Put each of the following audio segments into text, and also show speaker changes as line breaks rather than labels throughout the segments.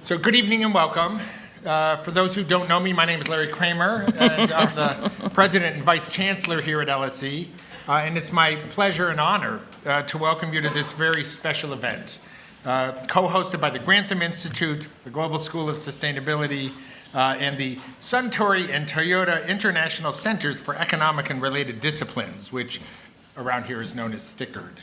So good evening and welcome. For those who don't know me, my name is Larry Kramer, and I'm the President and Vice Chancellor here at LSE. And it's my pleasure and honor to welcome you to this very special event, co-hosted by the Grantham Institute, the Global School of Sustainability, and the Suntory and Toyota International Centers for Economic and Related Disciplines, which around here is known as STICKERD.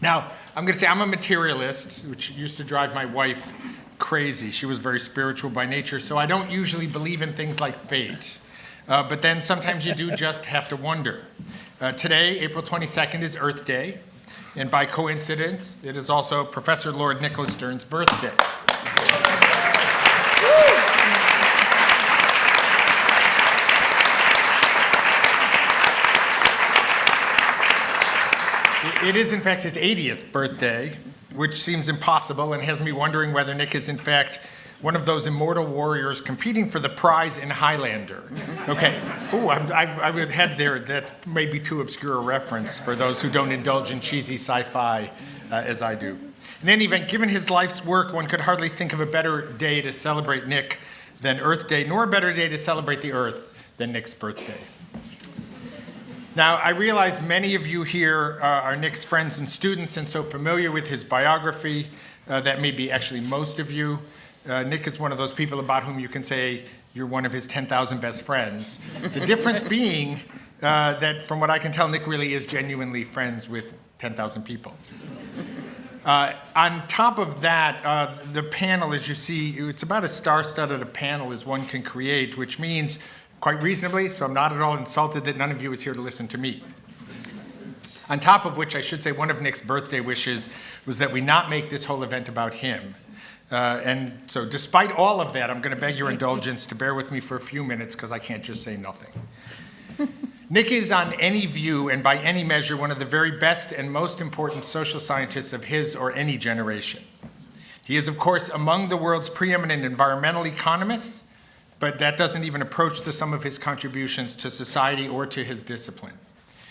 Now, I'm going to say I'm a materialist, which used to drive my wife crazy. She was very spiritual by nature, so I don't usually believe in things like fate. But then sometimes you do just have to wonder. Today, April 22nd, is Earth Day, and by coincidence, it is also Professor Lord Nicholas Stern's birthday. It is, in fact, his 80th birthday, which seems impossible and has me wondering whether Nick is, in fact, one of those immortal warriors competing for the prize in Highlander. Okay. Ooh, I would head there. That may be too obscure a reference for those who don't indulge in cheesy sci-fi as I do. In any event, given his life's work, one could hardly think of a better day to celebrate Nick than Earth Day, nor a better day to celebrate the Earth than Nick's birthday. Now, I realize many of you here are Nick's friends and students and so familiar with his biography. That may be actually most of you. Nick is one of those people about whom you can say you're one of his 10,000 best friends. The difference being that from what I can tell, Nick really is genuinely friends with 10,000 people. On top of that, the panel, as you see, it's about as star-studded a panel as one can create, which means quite reasonably, so I'm not at all insulted that none of you is here to listen to me. On top of which, I should say one of Nick's birthday wishes was that we not make this whole event about him. And so despite all of that, I'm going to beg your indulgence to bear with me for a few minutes because I can't just say nothing. Nick is, on any view and by any measure, one of the very best and most important social scientists of his or any generation. He is, of course, among the world's preeminent environmental economists, but that doesn't even approach the sum of his contributions to society or to his discipline.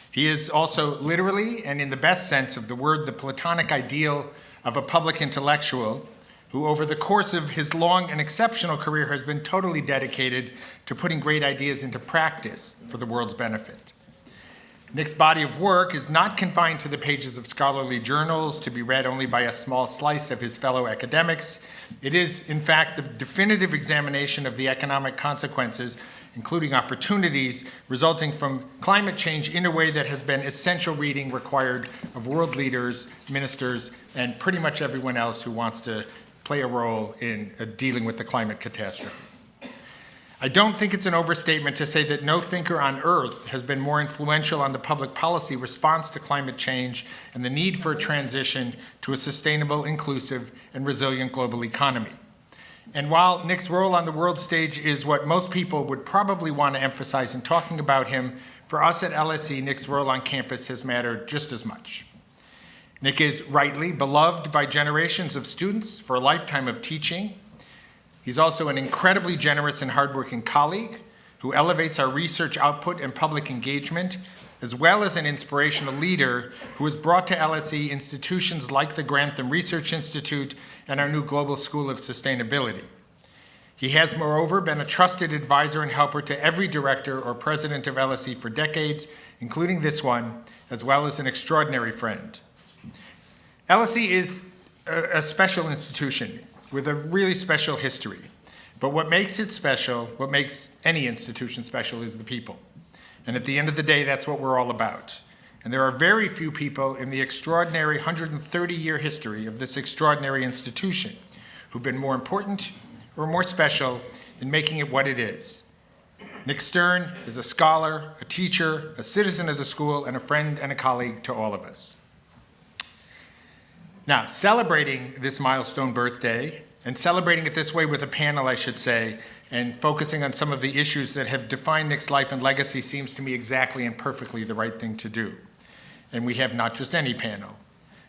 He is also literally, and in the best sense of the word, the Platonic ideal of a public intellectual who over the course of his long and exceptional career has been totally dedicated to putting great ideas into practice for the world's benefit. Nick's body of work is not confined to the pages of scholarly journals to be read only by a small slice of his fellow academics. It is, in fact, the definitive examination of the economic consequences, including opportunities, resulting from climate change in a way that has been essential reading required of world leaders, ministers, and pretty much everyone else who wants to play a role in dealing with the climate catastrophe. I don't think it's an overstatement to say that no thinker on Earth has been more influential on the public policy response to climate change and the need for a transition to a sustainable, inclusive, and resilient global economy. And while Nick's role on the world stage is what most people would probably want to emphasize in talking about him, for us at LSE, Nick's role on campus has mattered just as much. Nick is rightly beloved by generations of students for a lifetime of teaching. He's also an incredibly generous and hardworking colleague who elevates our research output and public engagement, as well as an inspirational leader who has brought to LSE institutions like the Grantham Research Institute and our new Global School of Sustainability. He has, moreover, been a trusted advisor and helper to every director or president of LSE for decades, including this one, as well as an extraordinary friend. LSE is a special institution with a really special history. But what makes it special, what makes any institution special, is the people. And at the end of the day, that's what we're all about. And there are very few people in the extraordinary 130-year history of this extraordinary institution who've been more important or more special in making it what it is. Nick Stern is a scholar, a teacher, a citizen of the school, and a friend and a colleague to all of us. Now, celebrating this milestone birthday, and celebrating it this way with a panel, I should say, and focusing on some of the issues that have defined Nick's life and legacy seems to me exactly and perfectly the right thing to do. And we have not just any panel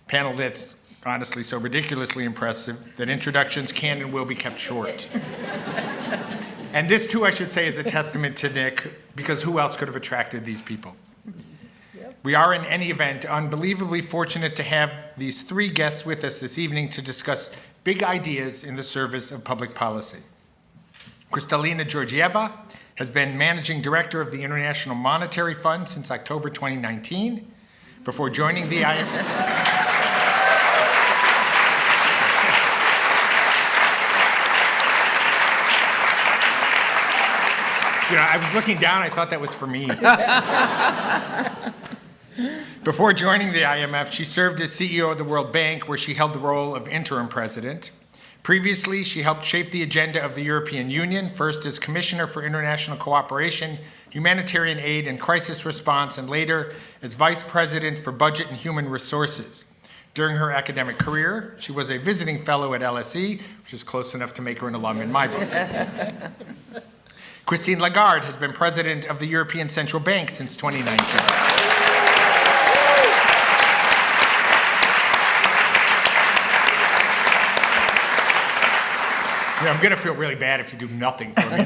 that's honestly so ridiculously impressive that introductions can and will be kept short. And this, too, I should say, is a testament to Nick, because who else could have attracted these people? We are, in any event, unbelievably fortunate to have these three guests with us this evening to discuss big ideas in the service of public policy. Kristalina Georgieve has been managing director of the International Monetary Fund since October 2019, before joining the IMF. You know, I was looking down, I thought that was for me. Before joining the IMF, she served as CEO of the World Bank, where she held the role of interim president. Previously, she helped shape the agenda of the European Union, first as Commissioner for International Cooperation, Humanitarian Aid and Crisis Response, and later as Vice President for Budget and Human Resources. During her academic career, she was a visiting fellow at LSE, which is close enough to make her an alum in my book. Christine Lagarde has been president of the European Central Bank since 2019. Yeah, I'm going to feel really bad if you do nothing for me.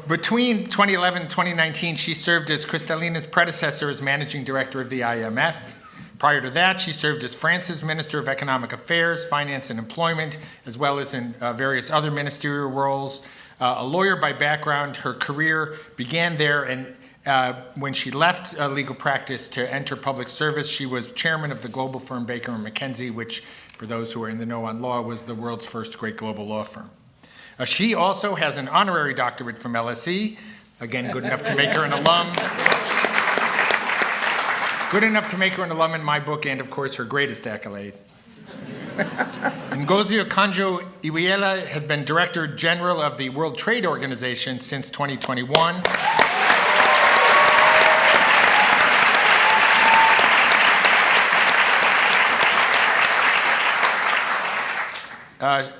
Between 2011 and 2019, she served as Kristalina's predecessor as managing director of the IMF. Prior to that, she served as France's Minister of Economic Affairs, Finance and Employment, as well as in various other ministerial roles. A lawyer by background, her career began there, and when she left legal practice to enter public service, she was chairman of the global firm Baker & McKenzie, which, for those who are in the know on law, was the world's first great global law firm. She also has an honorary doctorate from LSE, again, good enough to make her an alum. Good enough to make her an alum in my book, and of course, her greatest accolade. Ngozi Okonjo-Iweala has been Director General of the World Trade Organization since 2021.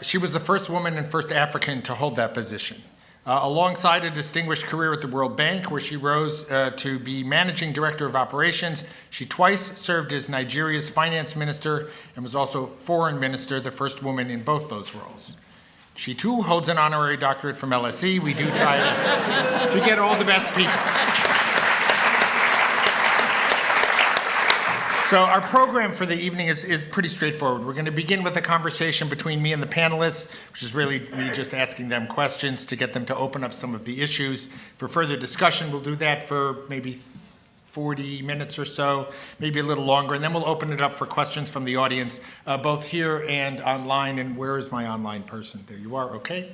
She was the first woman and first African to hold that position. Alongside a distinguished career at the World Bank, where she rose to be Managing Director of Operations, she twice served as Nigeria's finance minister and was also foreign minister, the first woman in both those roles. She too holds an honorary doctorate from LSE. We do try to get all the best people. So our program for the evening is pretty straightforward. We're going to begin with a conversation between me and the panelists, which is really me just asking them questions to get them to open up some of the issues. For further discussion, we'll do that for maybe 40 minutes or so, maybe a little longer, and then we'll open it up for questions from the audience, both here and online. And where is my online person? There you are, okay.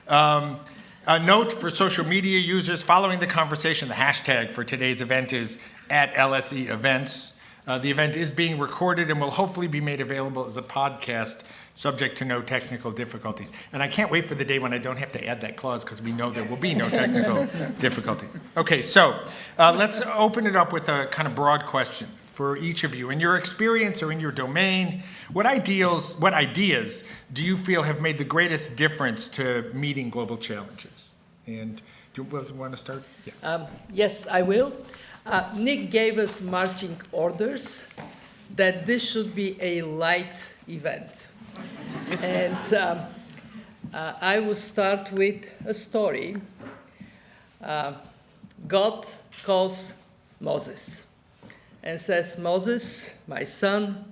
A note for social media users, following the conversation, the hashtag for today's event is @LSE Events. The event is being recorded and will hopefully be made available as a podcast, subject to no technical difficulties. And I can't wait for the day when I don't have to add that clause, because we know there will be no technical difficulties. Okay, so let's open it up with a kind of broad question for each of you. In your experience or in your domain, what ideas do you feel have made the greatest difference to meeting global challenges? And do you want to start? Yeah.
Yes, I will. Nick gave us marching orders that this should be a light event. And I will start with a story. God calls Moses and says, "Moses, my son,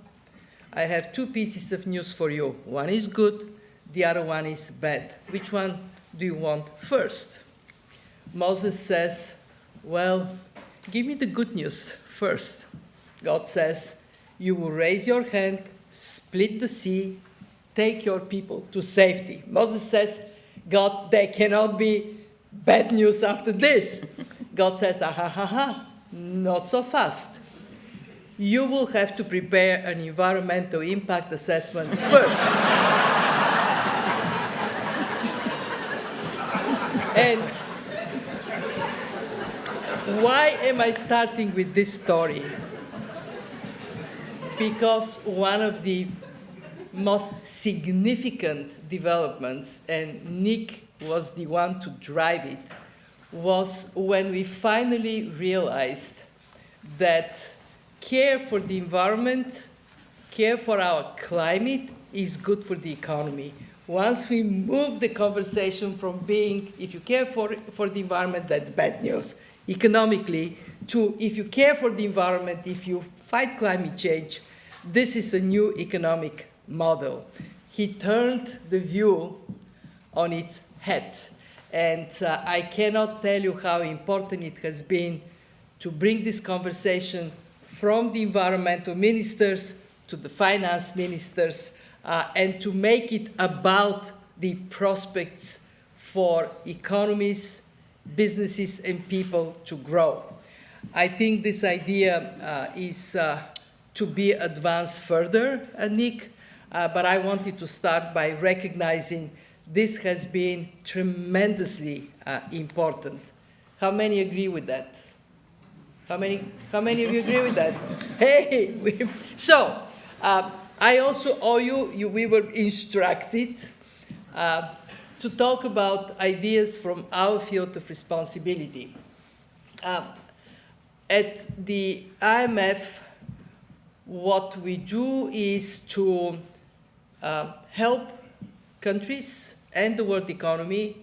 I have two pieces of news for you. One is good, the other one is bad. Which one do you want first?" Moses says, "Well, give me the good news first." God says, "You will raise your hand, split the sea, take your people to safety." Moses says, "God, there cannot be bad news after this." God says, not so fast. You will have to prepare an environmental impact assessment first. And why am I starting with this story? Because one of the most significant developments, and Nick was the one to drive it, was when we finally realized that care for the environment, care for our climate is good for the economy. Once we move the conversation from being, if you care for the environment, that's bad news, economically, to if you care for the environment, if you fight climate change, this is a new economic model. He turned the view on its head. And I cannot tell you how important it has been to bring this conversation from the environmental ministers to the finance ministers and to make it about the prospects for economies, businesses, and people to grow. I think this idea is to be advanced further, Nick, but I wanted to start by recognizing this has been tremendously important. How many agree with that? How many of you agree with that? Hey! So, I also owe you, we were instructed to talk about ideas from our field of responsibility. At the IMF, what we do is to help countries and the world economy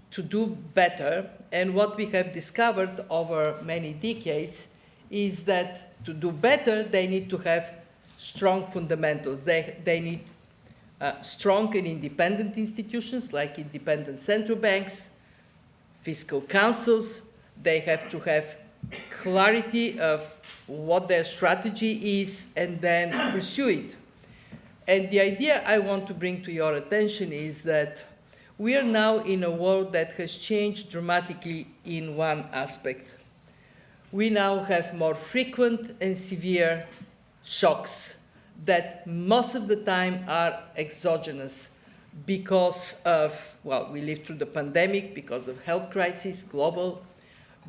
to do better. And what we have discovered over many decades is that to do better, they need to have strong fundamentals. They need strong and independent institutions like independent central banks, fiscal councils. They have to have clarity of what their strategy is and then pursue it. And the idea I want to bring to your attention is that we are now in a world that has changed dramatically in one aspect. We now have more frequent and severe shocks that most of the time are exogenous because of, well, we lived through the pandemic, because of health crisis, global,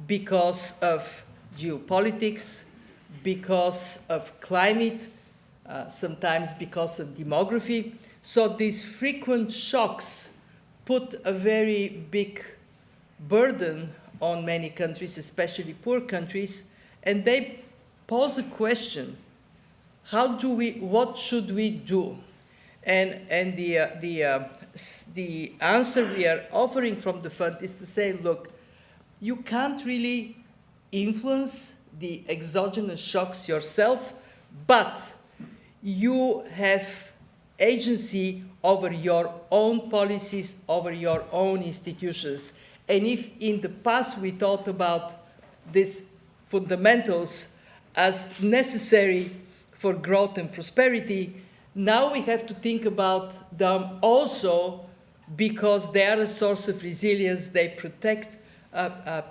because of geopolitics, because of climate, sometimes because of demography. So these frequent shocks put a very big burden on many countries, especially poor countries, and they pose a question: what should we do? And the answer we are offering from the fund is to say, look, you can't really influence the exogenous shocks yourself, but you have agency over your own policies, over your own institutions. And if in the past we thought about these fundamentals as necessary for growth and prosperity, now we have to think about them also because they are a source of resilience. They protect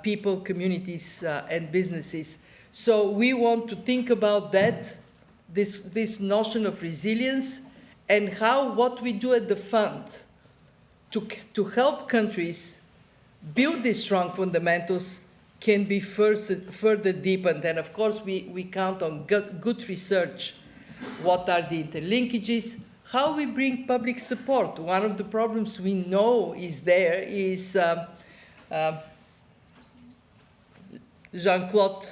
people, communities, and businesses. So we want to think about that, this notion of resilience, and how what we do at the fund to help countries build these strong fundamentals can be further deepened. And of course, we count on good research. What are the interlinkages? How we bring public support. One of the problems we know is there is Jean-Claude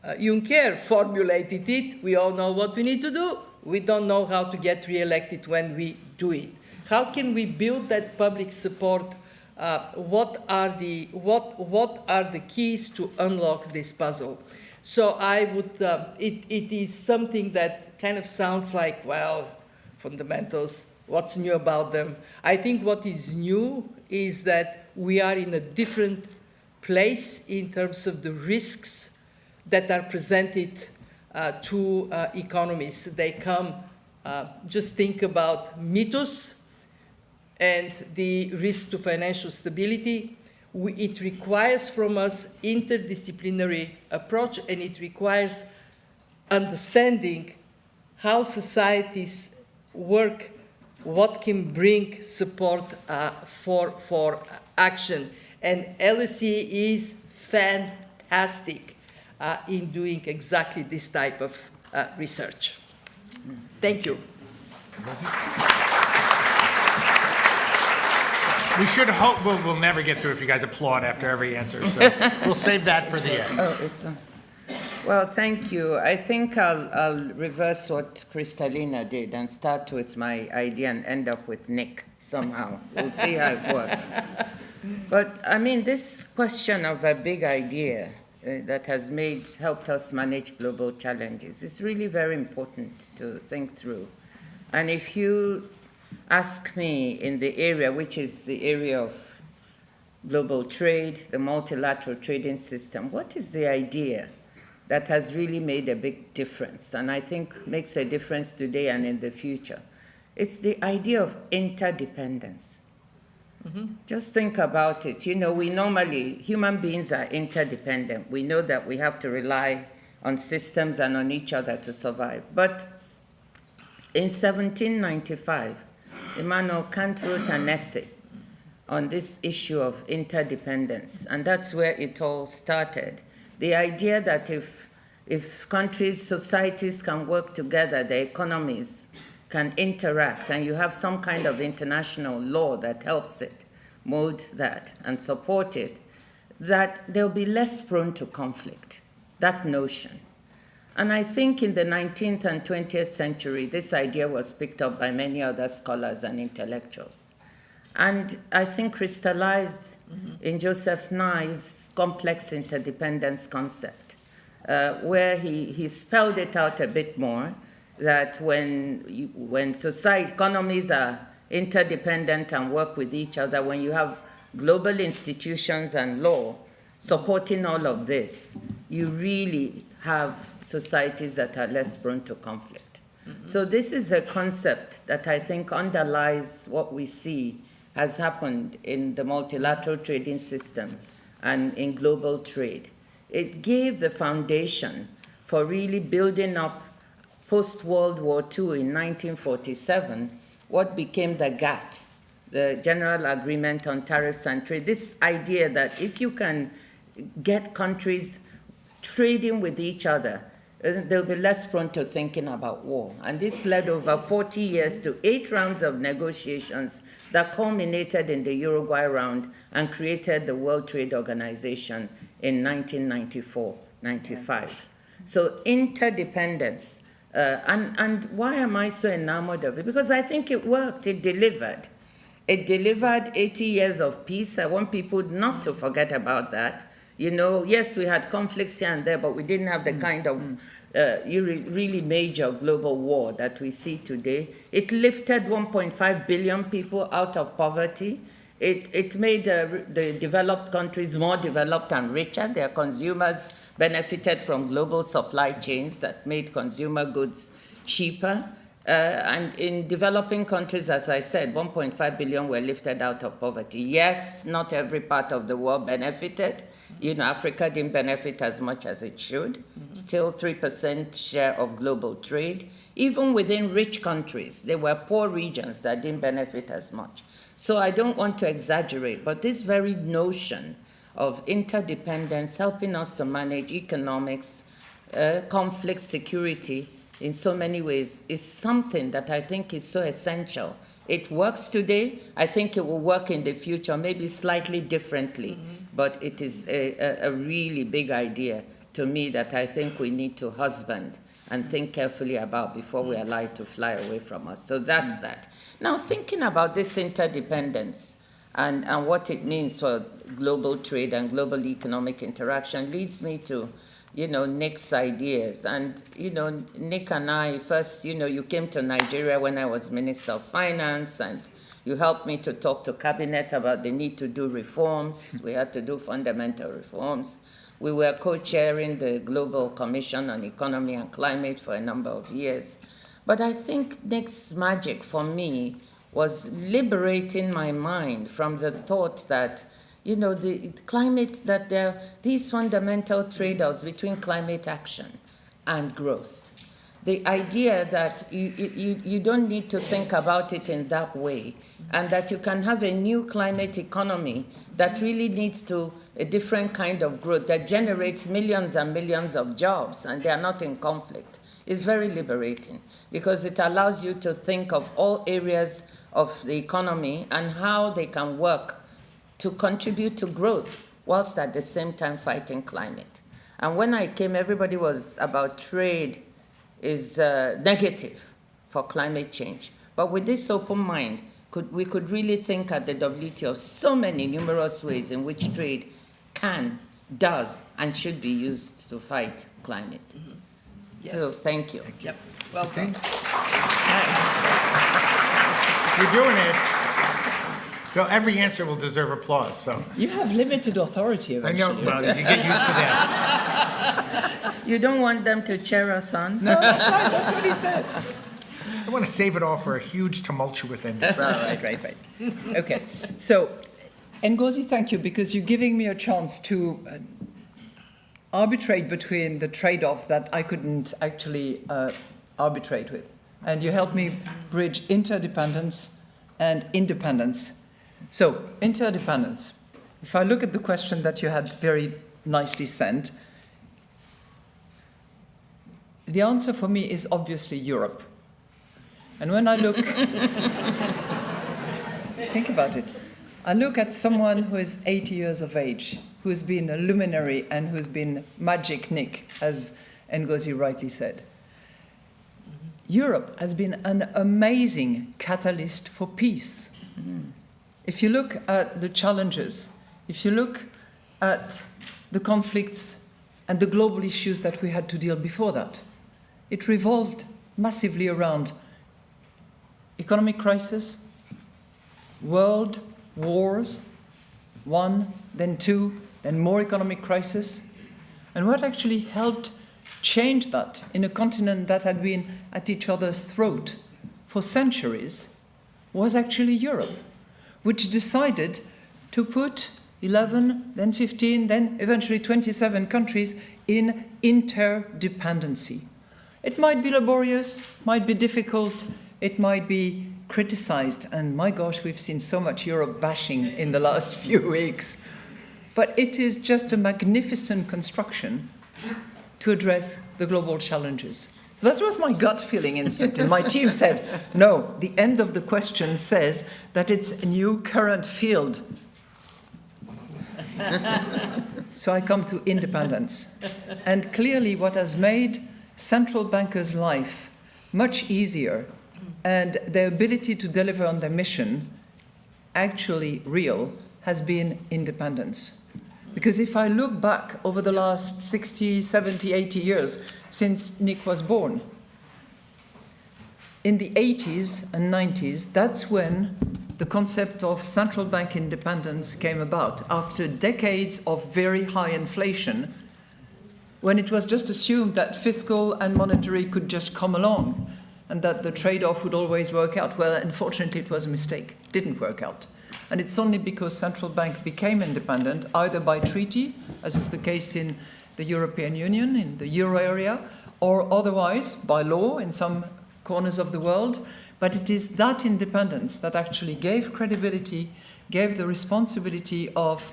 Juncker formulated it. We all know what we need to do. We don't know how to get re-elected when we do it. How can we build that public support? What are the keys to unlock this puzzle? So I would, it is something that kind of sounds like, well, fundamentals, what's new about them? I think what is new is that we are in a different place in terms of the risks that are presented to economies. They come, just think about mythos and the risk to financial stability. It requires from us interdisciplinary approach, and it requires understanding how societies work, what can bring support for action. And LSE is fantastic in doing exactly this type of research. Thank you.
We should hope we'll never get through if you guys applaud after every answer, so we'll save that for the end.
Oh, it's well, thank you. I think I'll reverse what Kristalina did and start with my idea and end up with Nick somehow. We'll see how it works. But I mean, this question of a big idea that has helped us manage global challenges is really very important to think through. And if you ask me in the area, which is the area of global trade, the multilateral trading system, what is the idea that has really made a big difference, and I think makes a difference today and in the future? It's the idea of interdependence. Just think about it. You know, human beings are interdependent. We know that we have to rely on systems and on each other to survive. But in 1795, Immanuel Kant wrote an essay on this issue of interdependence, and that's where it all started. The idea that if countries, societies can work together, their economies can interact, and you have some kind of international law that helps it, mold that, and support it, that they'll be less prone to conflict, that notion. And I think in the 19th and 20th century, this idea was picked up by many other scholars and intellectuals. And I think crystallized in Joseph Nye's complex interdependence concept, where he spelled it out a bit more, that when society, economies are interdependent and work with each other, when you have global institutions and law supporting all of this, you really have societies that are less prone to conflict. So this is a concept that I think underlies what we see has happened in the multilateral trading system and in global trade. It gave the foundation for really building up post-World War II in 1947, what became the GATT, the General Agreement on Tariffs and Trade. This idea that if you can get countries trading with each other, they'll be less prone to thinking about war. And this led over 40 years to 8 rounds of negotiations that culminated in the Uruguay round and created the World Trade Organization in 1994-95. So interdependence. And why am I so enamored of it? Because I think it worked, it delivered. It delivered 80 years of peace. I want people not to forget about that. You know, yes, we had conflicts here and there, but we didn't have the kind of really major global war that we see today. It lifted 1.5 billion people out of poverty. It made the developed countries more developed and richer. Their consumers benefited from global supply chains that made consumer goods cheaper. And in developing countries, as I said, 1.5 billion were lifted out of poverty. Yes, not every part of the world benefited. You know, Africa didn't benefit as much as it should. Still 3% share of global trade. Even within rich countries, there were poor regions that didn't benefit as much. So I don't want to exaggerate, but this very notion of interdependence, helping us to manage economics, conflict, security, in so many ways, is something that I think is so essential. It works today. I think it will work in the future, maybe slightly differently, but it is a really big idea to me that I think we need to husband and think carefully about before we allow it to fly away from us. So that's that. Now, thinking about this interdependence and what it means for global trade and global economic interaction leads me to, you know, Nick's ideas. And, you know, Nick and I, first, you know, you came to Nigeria when I was Minister of Finance, and you helped me to talk to Cabinet about the need to do reforms. We had to do fundamental reforms. We were co-chairing the Global Commission on Economy and Climate for a number of years. But I think Nick's magic for me was liberating my mind from the thought that, you know, the climate, that there are these fundamental trade-offs between climate action and growth. The idea that you don't need to think about it in that way, and that you can have a new climate economy that really leads to a different kind of growth that generates millions and millions of jobs, and they are not in conflict, is very liberating, because it allows you to think of all areas of the economy and how they can work to contribute to growth, whilst at the same time fighting climate. And when I came, everybody was about trade is negative for climate change. But with this open mind, we could really think at the WTO of so many numerous ways in which trade can, does, and should be used to fight climate.
Yes.
So thank you.
Yep. Welcome.
Christine? you're doing it, every answer will deserve applause. So
You have limited authority
I
eventually.
know. Well, you get used to that.
You don't want them to cheer us on?
No, that's right. That's what he said.
I want to save it all for a huge, tumultuous ending.
Right. Okay. So, Ngozi, thank you, because you're giving me a chance to arbitrate between the trade-off that I couldn't actually arbitrate with. And you helped me bridge interdependence and independence. So, interdependence. If I look at the question that you had very nicely sent, the answer for me is obviously Europe. And when I look, think about it. I look at someone who is 80 years of age, who's been a luminary and who's been Magic Nick, as Ngozi rightly said. Europe has been an amazing catalyst for peace. If you look at the challenges, if you look at the conflicts and the global issues that we had to deal before that, it revolved massively around economic crisis, world wars, one, then two, then more economic crisis. And what actually helped change that in a continent that had been at each other's throat for centuries was actually Europe, which decided to put 11, then 15, then eventually 27 countries in interdependency. It might be laborious, might be difficult, it might be criticized, and my gosh, we've seen so much Europe bashing in the last few weeks. But it is just a magnificent construction to address the global challenges. So that was my gut feeling instinct, and my team said, no, the end of the question says that it's a new current field. So I come to independence. And clearly what has made central bankers' life much easier and their ability to deliver on their mission actually real has been independence. Because if I look back over the last 60, 70, 80 years since Nick was born, in the 80s and 90s, that's when the concept of central bank independence came about, after decades of very high inflation, when it was just assumed that fiscal and monetary could just come along and that the trade-off would always work out. Well, unfortunately, it was a mistake. It didn't work out. And it's only because central bank became independent, either by treaty, as is the case in the European Union, in the euro area, or otherwise by law in some corners of the world. But it is that independence that actually gave credibility, gave the responsibility of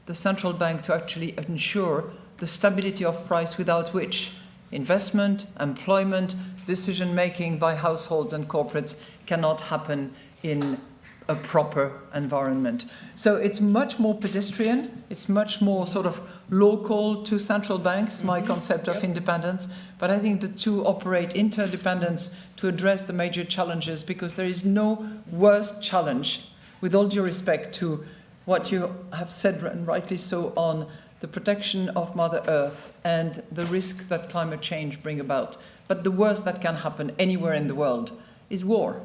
the central bank to actually ensure the stability of price, without which investment, employment, decision-making by households and corporates cannot happen in a proper environment. So it's much more pedestrian, it's much more sort of local to central banks, my concept of independence, but I think the two operate interdependence to address the major challenges, because there is no worse challenge, with all due respect to what you have said, and rightly so, on the protection of Mother Earth and the risk that climate change bring about. But the worst that can happen anywhere in the world is war.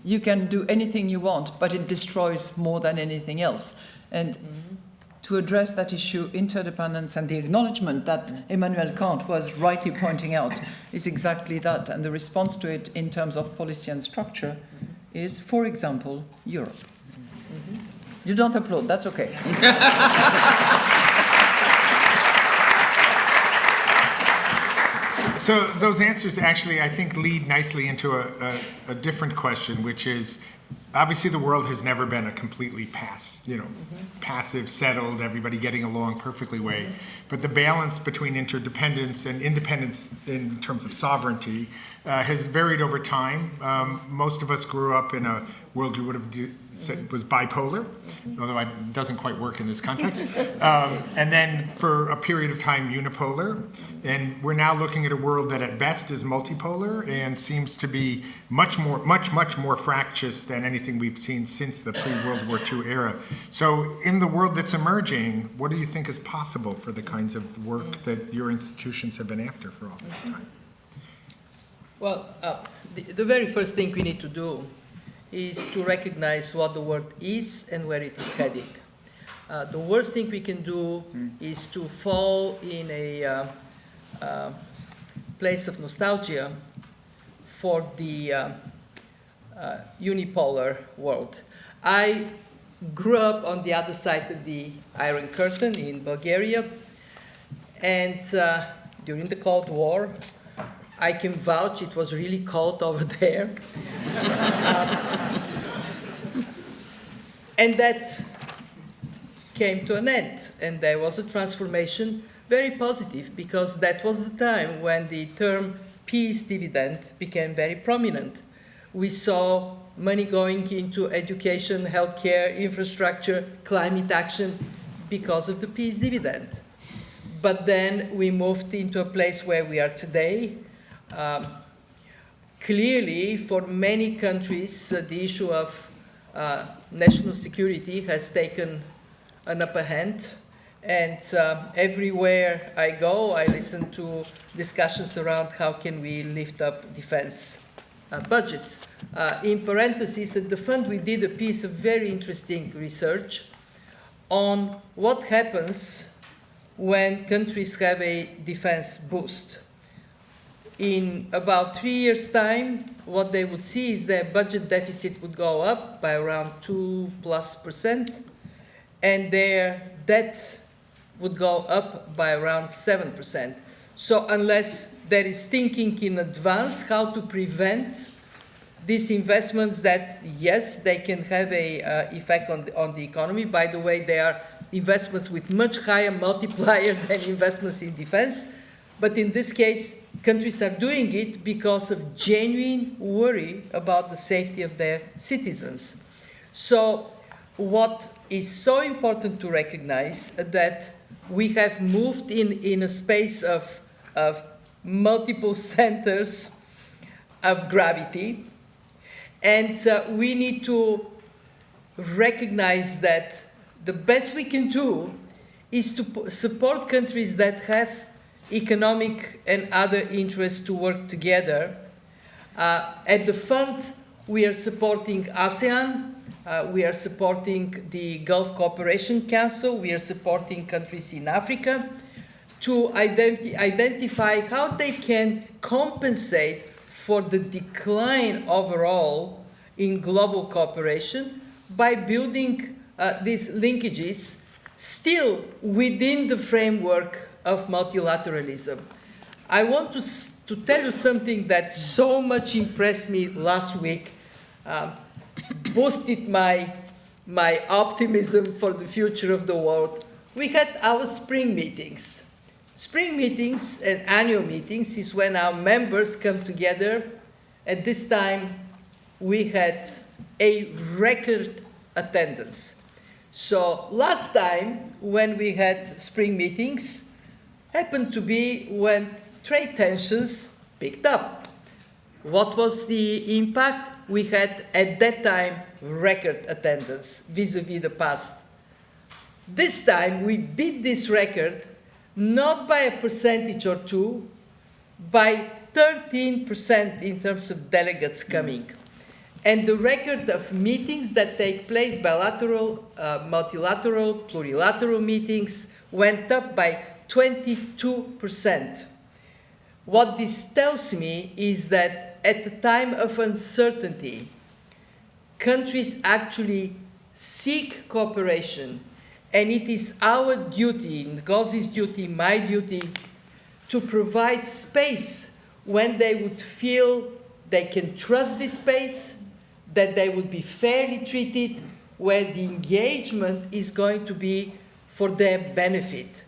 You can do anything you want, but it destroys more than anything else. And to address that issue, interdependence and the acknowledgement that Immanuel Kant was rightly pointing out is exactly that. And the response to it in terms of policy and structure is, for example, Europe. You don't applaud, that's okay.
So those answers actually, I think, lead nicely into a different question, which is, obviously the world has never been a completely passive, settled, everybody getting along perfectly way. But the balance between interdependence and independence in terms of sovereignty has varied over time. Most of us grew up in a world you would have said was bipolar, although it doesn't quite work in this context. And then for a period of time, unipolar. And we're now looking at a world that at best is multipolar and seems to be much more fractious than anything we've seen since the pre-World War II era. So in the world that's emerging, what do you think is possible for the kinds of work that your institutions have been after for all this time?
Well, the very first thing we need to do is to recognize what the world is and where it is heading. The worst thing we can do is to fall in a place of nostalgia for the unipolar world. I grew up on the other side of the Iron Curtain in Bulgaria, and during the Cold War, I can vouch it was really cold over there. And that came to an end, and there was a transformation, very positive, because that was the time when the term peace dividend became very prominent. We saw money going into education, healthcare, infrastructure, climate action because of the peace dividend. But then we moved into a place where we are today. Clearly, for many countries, the issue of national security has taken an upper hand. And everywhere I go, I listen to discussions around how can we lift up defense budgets. In parentheses, at the fund, we did a piece of very interesting research on what happens when countries have a defense boost. In about 3 years' time, what they would see is their budget deficit would go up by around 2+%, and their debt would go up by around 7%. So unless there is thinking in advance how to prevent these investments that, yes, they can have an effect on the economy. By the way, they are investments with much higher multiplier than investments in defense. But in this case, countries are doing it because of genuine worry about the safety of their citizens. So what is so important to recognize that we have moved in a space of multiple centers of gravity, and we need to recognize that the best we can do is to support countries that have economic and other interests to work together. At the fund, we are supporting ASEAN, we are supporting the Gulf Cooperation Council, we are supporting countries in Africa to identify how they can compensate for the decline overall in global cooperation by building these linkages still within the framework of multilateralism. I want to tell you something that so much impressed me last week, boosted my optimism for the future of the world. We had our spring meetings. Spring meetings and annual meetings is when our members come together. At this time, we had a record attendance. So last time, when we had spring meetings, happened to be when trade tensions picked up. What was the impact? We had, at that time, record attendance vis-a-vis the past. This time, we beat this record not by a percentage or two, by 13% in terms of delegates coming. And the record of meetings that take place, bilateral, multilateral, plurilateral meetings, went up by 22%. What this tells me is that at the time of uncertainty, countries actually seek cooperation, and it is our duty, Ngozi's duty, my duty, to provide space when they would feel they can trust this space, that they would be fairly treated, where the engagement is going to be for their benefit.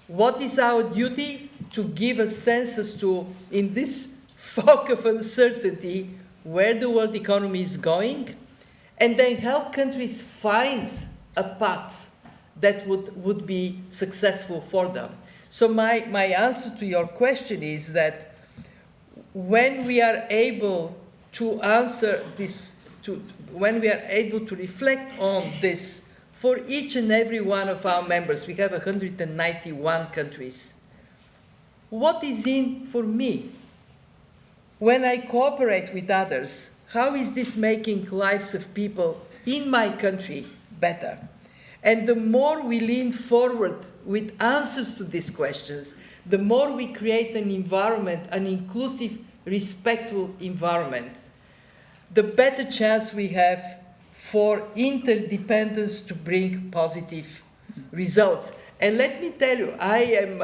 What is our duty? To give a sense as to, in this fog of uncertainty, where the world economy is going, and then help countries find a path that would be successful for them. So my answer to your question is that when we are able to answer this, when we are able to reflect on this for each and every one of our members, we have 191 countries. What is in for me? When I cooperate with others, how is this making lives of people in my country better? And the more we lean forward with answers to these questions, the more we create an environment, an inclusive, respectful environment, the better chance we have for interdependence to bring positive results. And let me tell you, I am,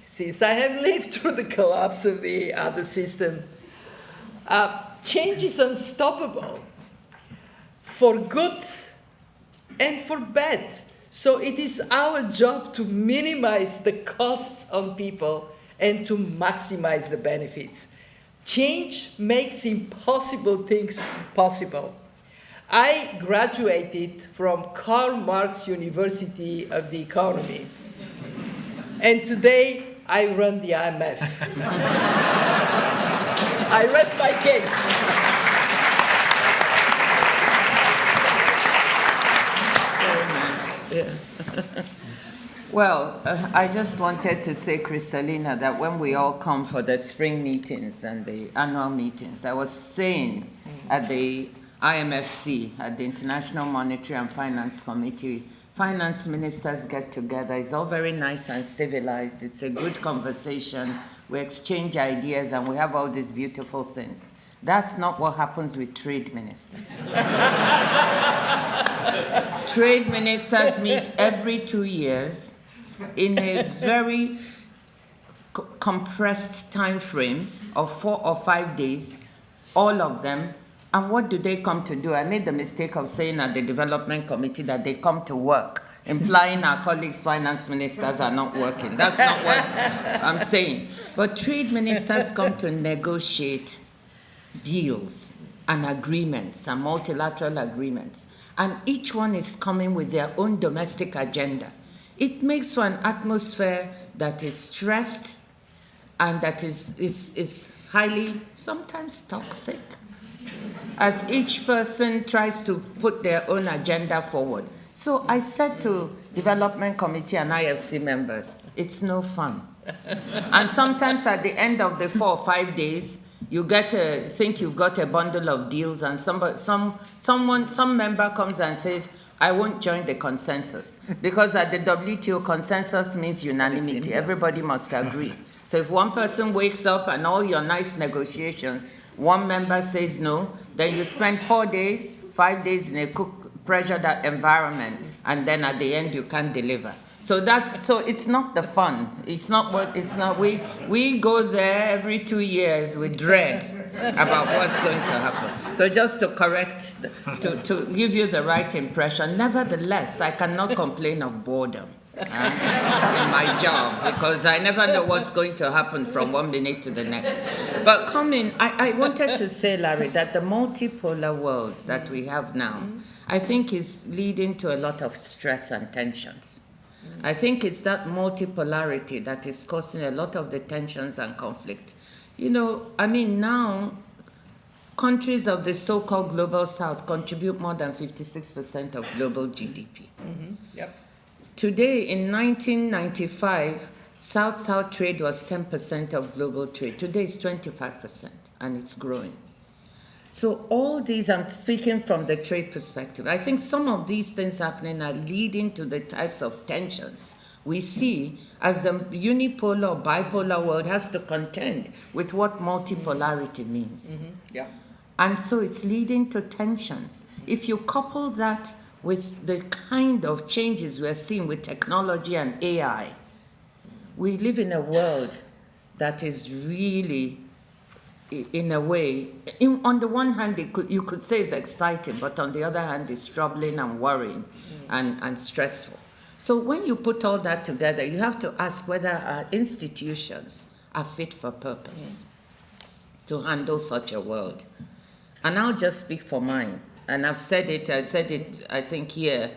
since I have lived through the collapse of the other system, change is unstoppable for good and for bad. So it is our job to minimize the costs on people and to maximize the benefits. Change makes impossible things possible. I graduated from Karl Marx University of the Economy, and today I run the IMF. I rest my case.
Yeah. Well, I just wanted to say, Kristalina, that when we all come for the spring meetings and the annual meetings, I was saying at the IMFC, at the International Monetary and Finance Committee, finance ministers get together. It's all very nice and civilized. It's a good conversation. We exchange ideas and we have all these beautiful things. That's not what happens with trade ministers. Trade ministers meet every 2 years in a very compressed time frame of 4 or 5 days, all of them. And what do they come to do? I made the mistake of saying at the development committee that they come to work, implying our colleagues, finance ministers, are not working. That's not what I'm saying. But trade ministers come to negotiate deals and agreements and multilateral agreements. And each one is coming with their own domestic agenda. It makes for an atmosphere that is stressed and that is highly, sometimes toxic, as each person tries to put their own agenda forward. So I said to Development Committee and IFC members, it's no fun. And sometimes at the end of the 4 or 5 days, you think you've got a bundle of deals, and some member comes and says, I won't join the consensus. Because at the WTO, consensus means unanimity. Everybody must agree. So if one person wakes up and all your nice negotiations, one member says no, then you spend 4 days, 5 days in a pressured environment, and then at the end you can't deliver. So it's not the fun. We go there every 2 years with dread about what's going to happen. So just to correct, to give you the right impression, nevertheless, I cannot complain of boredom in my job, because I never know what's going to happen from 1 minute to the next. But I wanted to say, Larry, that the multipolar world that we have now, I think is leading to a lot of stress and tensions. I think it's that multipolarity that is causing a lot of the tensions and conflict. Now, countries of the so-called global south contribute more than 56% of global GDP.
Mm-hmm. Yep.
Today, in 1995, South-South trade was 10% of global trade. Today, it's 25%, and it's growing. So all these, I'm speaking from the trade perspective. I think some of these things happening are leading to the types of tensions we see as the unipolar or bipolar world has to contend with what multipolarity means.
Mm-hmm. Yeah.
And so it's leading to tensions. If you couple that with the kind of changes we're seeing with technology and AI, we live in a world that is really, in a way, on the one hand, you could say it's exciting, but on the other hand, it's troubling and worrying and stressful. So when you put all that together, you have to ask whether our institutions are fit for purpose to handle such a world. And I'll just speak for mine. And I said it, I think, here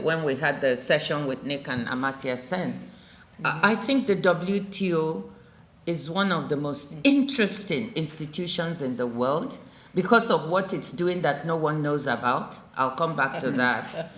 when we had the session with Nick and Amartya Sen. I think the WTO is one of the most interesting institutions in the world because of what it's doing that no one knows about. I'll come back to that.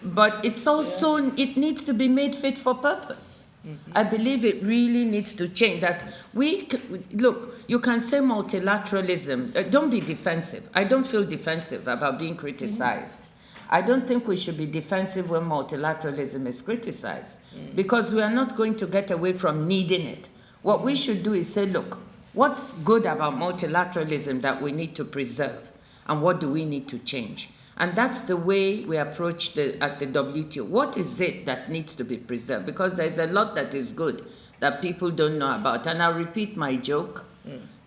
But it's also, it needs to be made fit for purpose. I believe it really needs to change. That look, you can say multilateralism. Don't be defensive. I don't feel defensive about being criticized. I don't think we should be defensive when multilateralism is criticized, because we are not going to get away from needing it. What we should do is say, look, what's good about multilateralism that we need to preserve, and what do we need to change? And that's the way we approach at the WTO. What is it that needs to be preserved? Because there's a lot that is good that people don't know about. And I'll repeat my joke.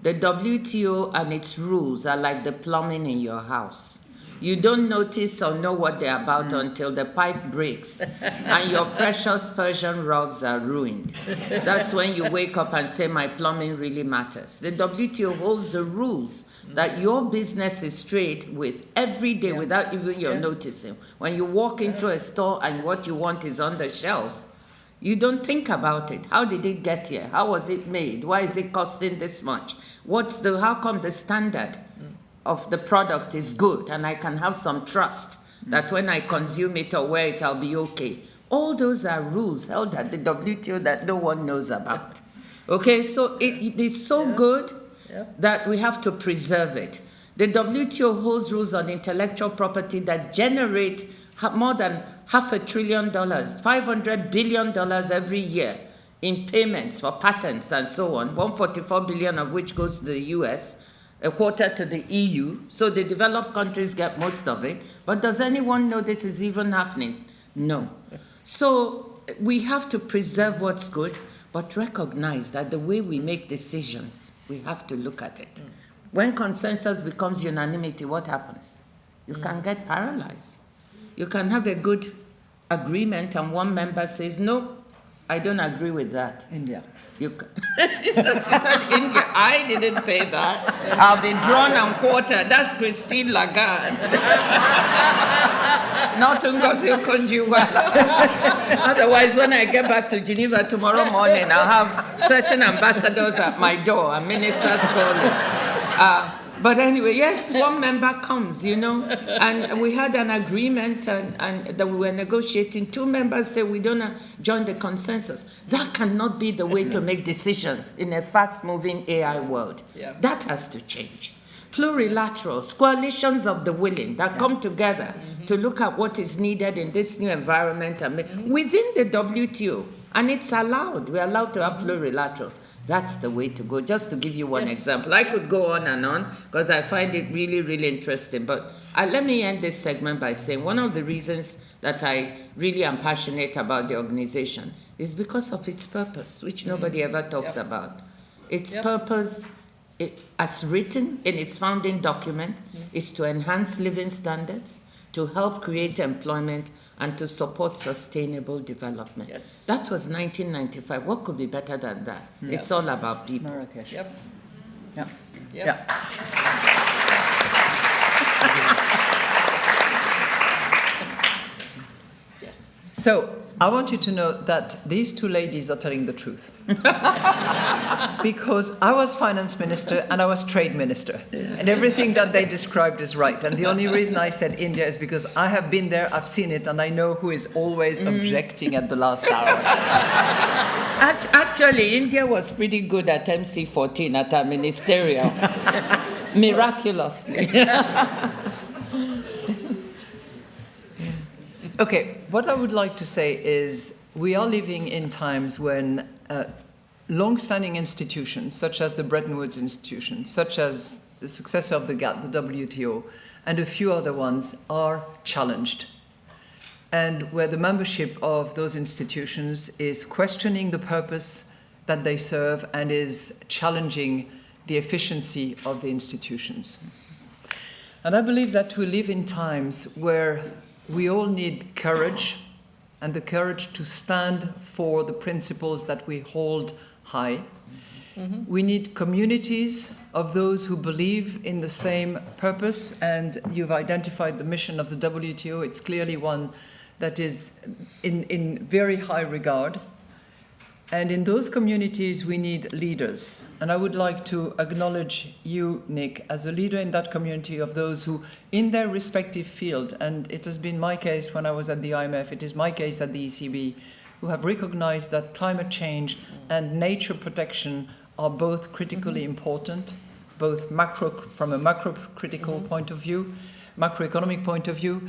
The WTO and its rules are like the plumbing in your house. You don't notice or know what they're about until the pipe breaks and your precious Persian rugs are ruined. That's when you wake up and say, my plumbing really matters. The WTO holds the rules that your business is straight with every day without even you noticing. When you walk into a store and what you want is on the shelf, you don't think about it. How did it get here? How was it made? Why is it costing this much? How come the standard of the product is good and I can have some trust that when I consume it or wear it, I'll be okay? All those are rules held at the WTO that no one knows about. Okay, so it is so good that we have to preserve it. The WTO holds rules on intellectual property that generate more than $500 billion, $500 billion every year in payments for patents and so on, 144 billion of which goes to the US, a quarter to the EU, so the developed countries get most of it. But does anyone know this is even happening? No. So we have to preserve what's good, but recognize that the way we make decisions, we have to look at it. When consensus becomes unanimity, what happens? You can get paralyzed. You can have a good agreement and one member says, no, I don't agree with that.
India.
You said India. I didn't say that. I'll be drawn and quartered. That's Christine Lagarde. Not Ngozi Okonjo-Iweala. Otherwise, when I get back to Geneva tomorrow morning, I'll have certain ambassadors at my door and ministers calling. But anyway, yes, one member comes, and we had an agreement and that we were negotiating. Two members say we don't join the consensus. That cannot be the way to make decisions in a fast-moving AI world. That has to change. Plurilaterals, coalitions of the willing that come together to look at what is needed in this new environment and within the WTO. And it's allowed. We're allowed to have plurilaterals. That's the way to go. Just to give you one example. I could go on and on because I find it really, really interesting. But let me end this segment by saying one of the reasons that I really am passionate about the organization is because of its purpose, which nobody ever talks about. Its purpose, as written in its founding document, is to enhance living standards, to help create employment, and to support sustainable development.
Yes.
That was 1995. What could be better than that? It's all about people.
Marrakesh.
Yep.
Yeah.
Yep. Yes.
So I want you to know that these two ladies are telling the truth. Because I was finance minister and I was trade minister. And everything that they described is right. And the only reason I said India is because I have been there, I've seen it, and I know who is always objecting at the last hour.
Actually, India was pretty good at MC14 at our ministerial. Miraculously.
Okay, what I would like to say is we are living in times when long-standing institutions, such as the Bretton Woods institution, such as the successor of the GATT, the WTO, and a few other ones, are challenged. And where the membership of those institutions is questioning the purpose that they serve and is challenging the efficiency of the institutions. And I believe that we live in times where we all need courage, and the courage to stand for the principles that we hold high. We need communities of those who believe in the same purpose, and you've identified the mission of the WTO. It's clearly one that is in very high regard. And in those communities, we need leaders. And I would like to acknowledge you, Nick, as a leader in that community of those who, in their respective field, and it has been my case when I was at the IMF, it is my case at the ECB, who have recognized that climate change and nature protection are both critically important, both from a macro-critical point of view, macroeconomic point of view.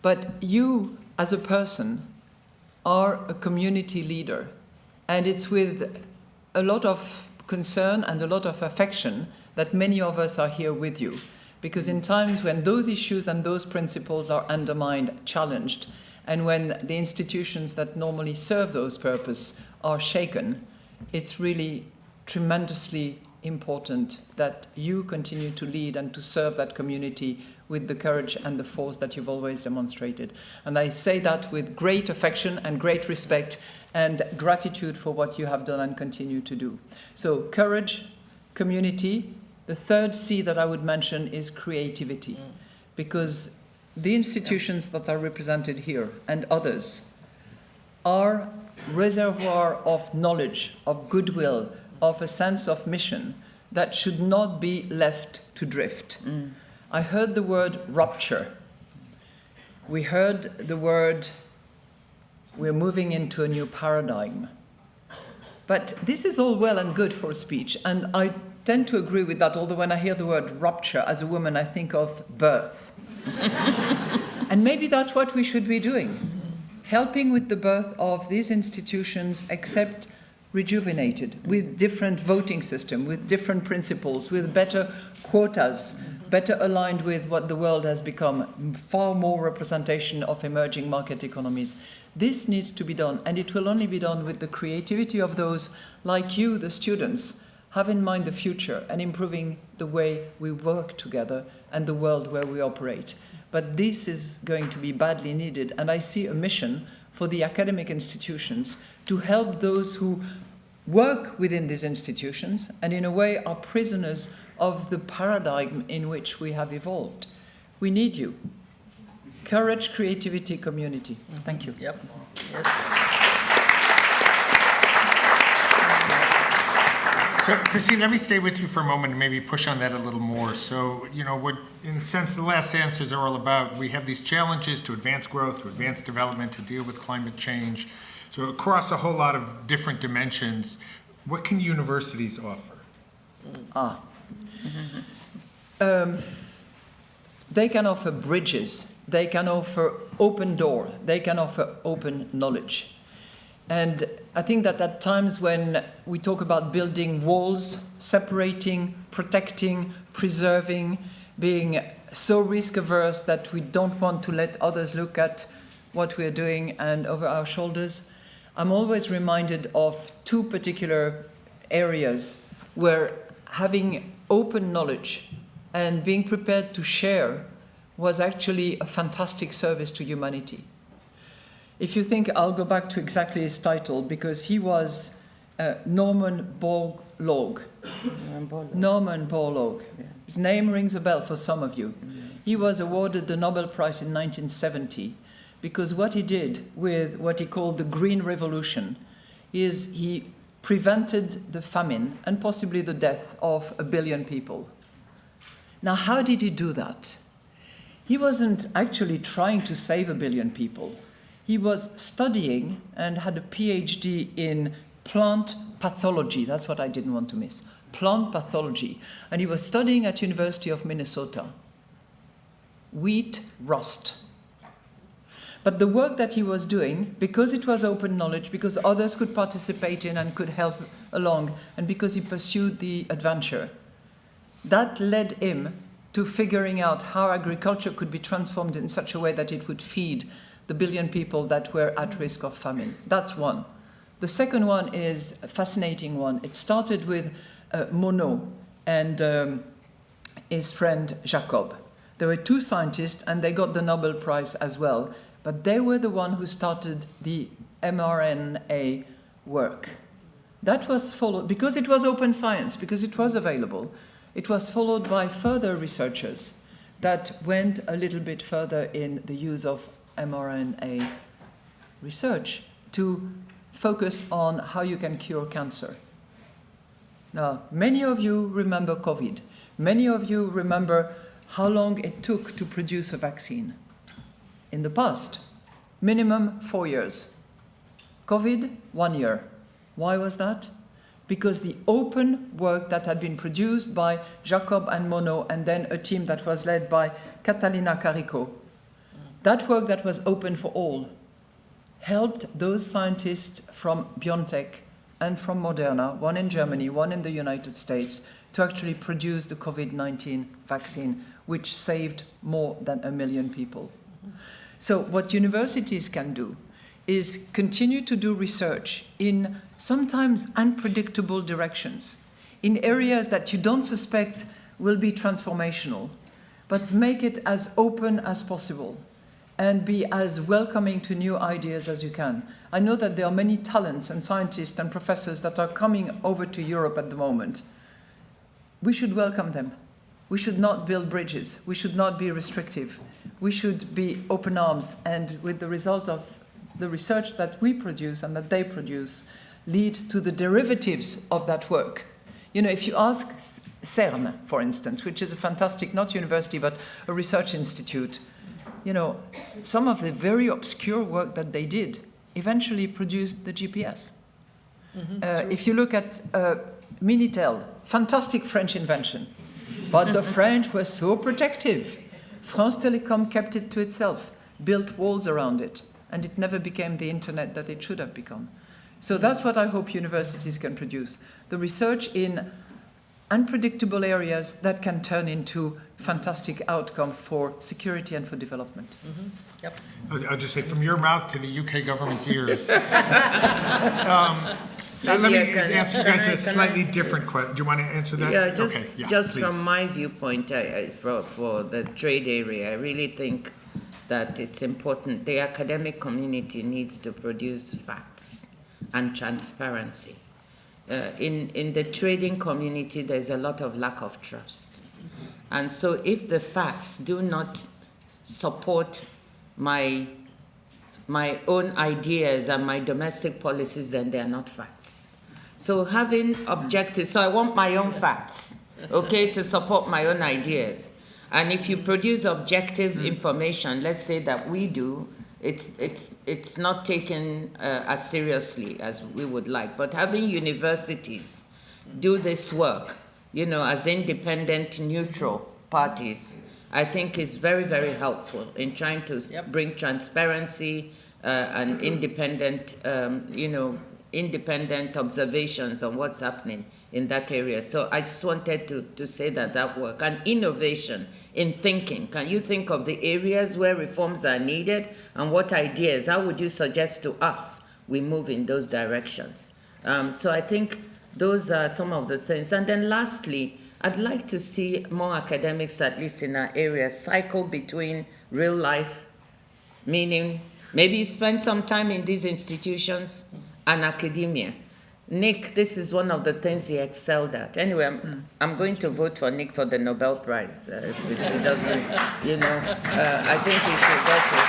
But you, as a person, are a community leader. And it's with a lot of concern and a lot of affection that many of us are here with you. Because in times when those issues and those principles are undermined, challenged, and when the institutions that normally serve those purposes are shaken, it's really tremendously important that you continue to lead and to serve that community with the courage and the force that you've always demonstrated. And I say that with great affection and great respect and gratitude for what you have done and continue to do. So courage, community. The third C that I would mention is creativity, because the institutions that are represented here and others are reservoir of knowledge, of goodwill, of a sense of mission that should not be left to drift. I heard the word rupture. We heard the word, we're moving into a new paradigm. But this is all well and good for speech, and I tend to agree with that, although when I hear the word rupture, as a woman, I think of birth. And maybe that's what we should be doing, helping with the birth of these institutions, except rejuvenated, with different voting system, with different principles, with better quotas, better aligned with what the world has become, far more representation of emerging market economies. This needs to be done, and it will only be done with the creativity of those like you, the students, have in mind the future and improving the way we work together and the world where we operate. But this is going to be badly needed, and I see a mission for the academic institutions to help those who work within these institutions and in a way are prisoners of the paradigm in which we have evolved. We need you. Courage, creativity, community. Thank you.
Yep. Yes.
So, Christine, let me stay with you for a moment and maybe push on that a little more. So, what, in a sense, the last answers are all about, we have these challenges to advance growth, to advance development, to deal with climate change. So across a whole lot of different dimensions, what can universities offer?
They can offer bridges, they can offer open door, they can offer open knowledge. And I think that at times when we talk about building walls, separating, protecting, preserving, being so risk averse that we don't want to let others look at what we're doing and over our shoulders, I'm always reminded of two particular areas where having open knowledge and being prepared to share was actually a fantastic service to humanity. If you think, I'll go back to exactly his title, because he was Norman Borlaug. Norman Borlaug.
Yeah.
His name rings a bell for some of you. He was awarded the Nobel Prize in 1970 because what he did with what he called the Green Revolution is he prevented the famine and possibly the death of 1 billion people. Now, how did he do that? He wasn't actually trying to save 1 billion people. He was studying and had a PhD in plant pathology. That's what I didn't want to miss. Plant pathology. And he was studying at University of Minnesota. Wheat rust. But the work that he was doing, because it was open knowledge, because others could participate in and could help along, and because he pursued the adventure, that led him to figuring out how agriculture could be transformed in such a way that it would feed the 1 billion people that were at risk of famine. That's one. The second one is a fascinating one. It started with Monod and his friend Jacob. There were two scientists, and they got the Nobel Prize as well. But they were the one who started the mRNA work. That was followed, because it was open science, because it was available, it was followed by further researchers that went a little bit further in the use of mRNA research to focus on how you can cure cancer. Now, many of you remember COVID. Many of you remember how long it took to produce a vaccine. In the past, minimum 4 years. COVID, 1 year. Why was that? Because the open work that had been produced by Jacob and Monod, and then a team that was led by Catalina Carico, that work that was open for all, helped those scientists from BioNTech and from Moderna, one in Germany, one in the United States, to actually produce the COVID-19 vaccine, which saved more than 1 million people. So what universities can do is continue to do research in sometimes unpredictable directions, in areas that you don't suspect will be transformational, but make it as open as possible and be as welcoming to new ideas as you can. I know that there are many talents and scientists and professors that are coming over to Europe at the moment. We should welcome them. We should not build bridges. We should not be restrictive. We should be open arms, and with the result of the research that we produce and that they produce, lead to the derivatives of that work. You know, if you ask CERN, for instance, which is a fantastic, not university, but a research institute, you know, some of the very obscure work that they did eventually produced the GPS. If you look at Minitel, fantastic French invention, but the French were so protective. France Telecom kept it to itself, built walls around it, and it never became the internet that it should have become. So that's what I hope universities can produce, the research in unpredictable areas that can turn into fantastic outcome for security and for development.
Yep.
I'll just say, from your mouth to the UK government's ears. Let me ask you guys a slightly different question. Do you want to answer that?
Yeah, just
please.
from my viewpoint, for the trade area, I really think that it's important. The academic community needs to produce facts and transparency. In the trading community, there's a lot of lack of trust. And so if the facts do not support my own ideas and my domestic policies, then they're not facts. So having objectives, so I want my own facts, okay, to support my own ideas. And if you produce objective information, let's say that we do, it's not taken as seriously as we would like. But having universities do this work, you know, as independent, neutral parties, I think is very, very helpful in trying to bring transparency and independent, independent observations on what's happening in that area. So I just wanted to say that work. And innovation in thinking. Can you think of the areas where reforms are needed, and what ideas, how would you suggest to us we move in those directions? So I think those are some of the things. And then lastly, I'd like to see more academics, at least in our area, cycle between real life, meaning maybe spend some time in these institutions, and academia. Nick, this is one of the things he excelled at. Anyway, I'm going to vote for Nick for the Nobel Prize. If he doesn't, I think he should get it.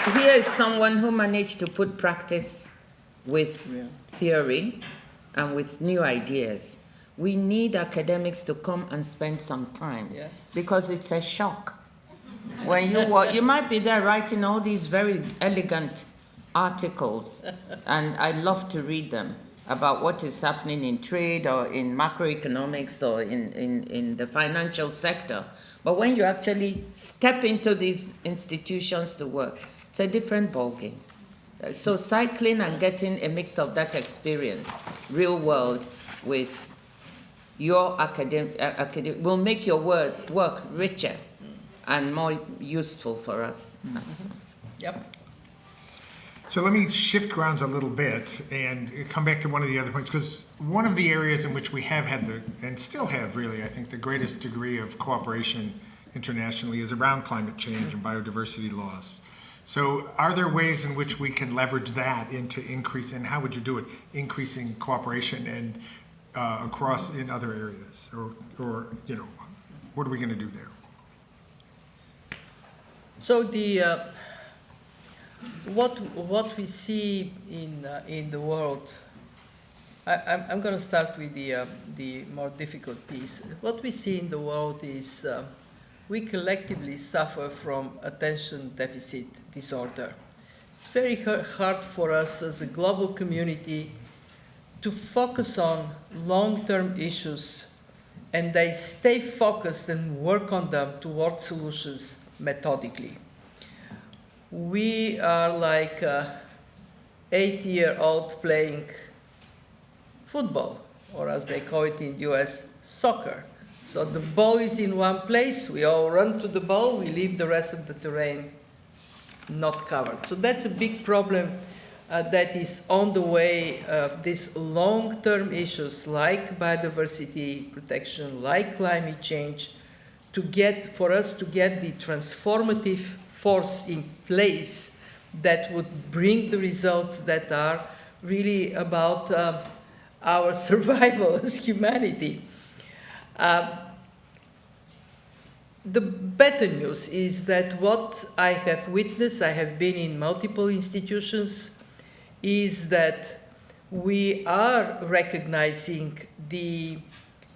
But here is someone who managed to put practice with theory and with new ideas. We need academics to come and spend some time because it's a shock. When you might be there writing all these very elegant articles, and I love to read them about what is happening in trade or in macroeconomics or in the financial sector. But when you actually step into these institutions to work, it's a different ballgame. So cycling and getting a mix of that experience, real world, with your academic will make your work richer and more useful for us.
Yep.
So let me shift grounds a little bit and come back to one of the other points, because one of the areas in which we have had and still have really, I think, the greatest degree of cooperation internationally is around climate change and biodiversity loss. So are there ways in which we can leverage that into increase, and how would you do it, increasing cooperation and across in other areas, or what are we going to do there?
So what we see in the world, I'm going to start with the more difficult piece. What we see in the world is we collectively suffer from attention deficit disorder. it's very hard for us as a global community to focus on long-term issues, and they stay focused and work on them towards solutions methodically. We are like an 8-year-old playing football, or as they call it in the US, soccer. So the ball is in one place, we all run to the ball, we leave the rest of the terrain not covered. So that's a big problem that is on the way of these long-term issues like biodiversity protection, like climate change, for us to get the transformative force in place that would bring the results that are really about our survival as humanity. The better news is that what I have witnessed, I have been in multiple institutions, is that we are recognizing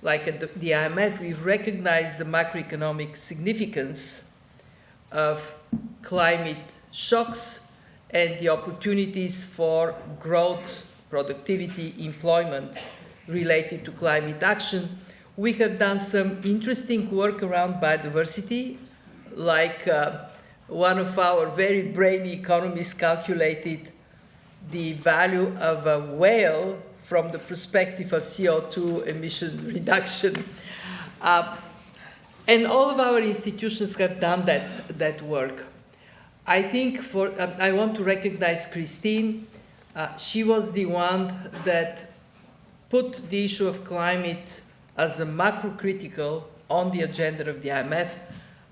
like at the IMF, we recognize the macroeconomic significance of climate shocks and the opportunities for growth, productivity, employment related to climate action. We have done some interesting work around biodiversity, like one of our very brainy economists calculated the value of a whale from the perspective of CO2 emission reduction. And all of our institutions have done that work. I think I want to recognize Christine. She was the one that put the issue of climate as a macro-critical on the agenda of the IMF.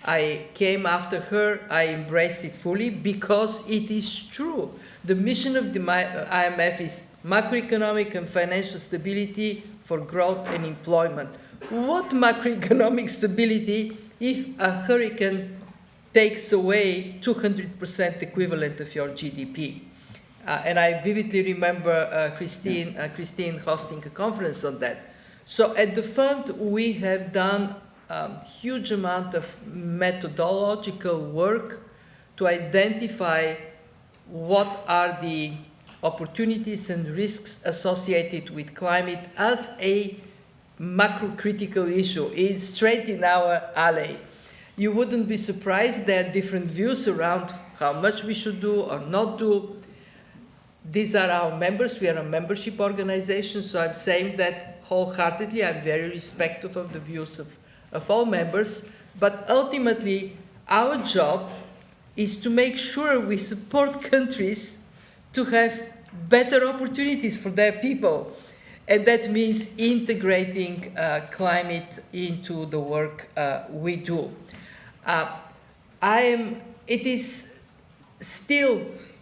I came after her, I embraced it fully because it is true. The mission of the IMF is macroeconomic and financial stability for growth and employment. What macroeconomic stability if a hurricane takes away 200% equivalent of your GDP? And I vividly remember Christine hosting a conference on that. So at the fund, we have done a huge amount of methodological work to identify what are the opportunities and risks associated with climate as a macro-critical issue. It's straight in our alley. You wouldn't be surprised there are different views around how much we should do or not do. These are our members. We are a membership organization, so I'm saying that wholeheartedly. I'm very respectful of the views of all members, but ultimately our job is to make sure we support countries to have better opportunities for their people. And that means integrating climate into the work we do.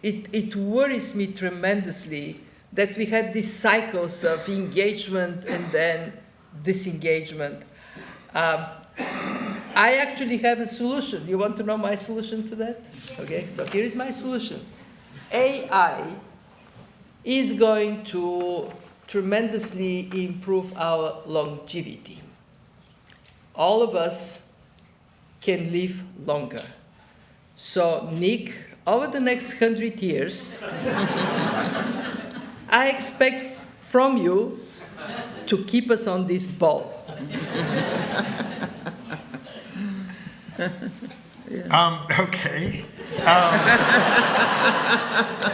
It worries me tremendously that we have these cycles of engagement and then disengagement. I actually have a solution. You want to know my solution to that? Okay, so here is my solution. AI is going to tremendously improve our longevity. All of us can live longer. So, Nick, over the next 100 years, I expect from you to keep us on this ball.
Okay.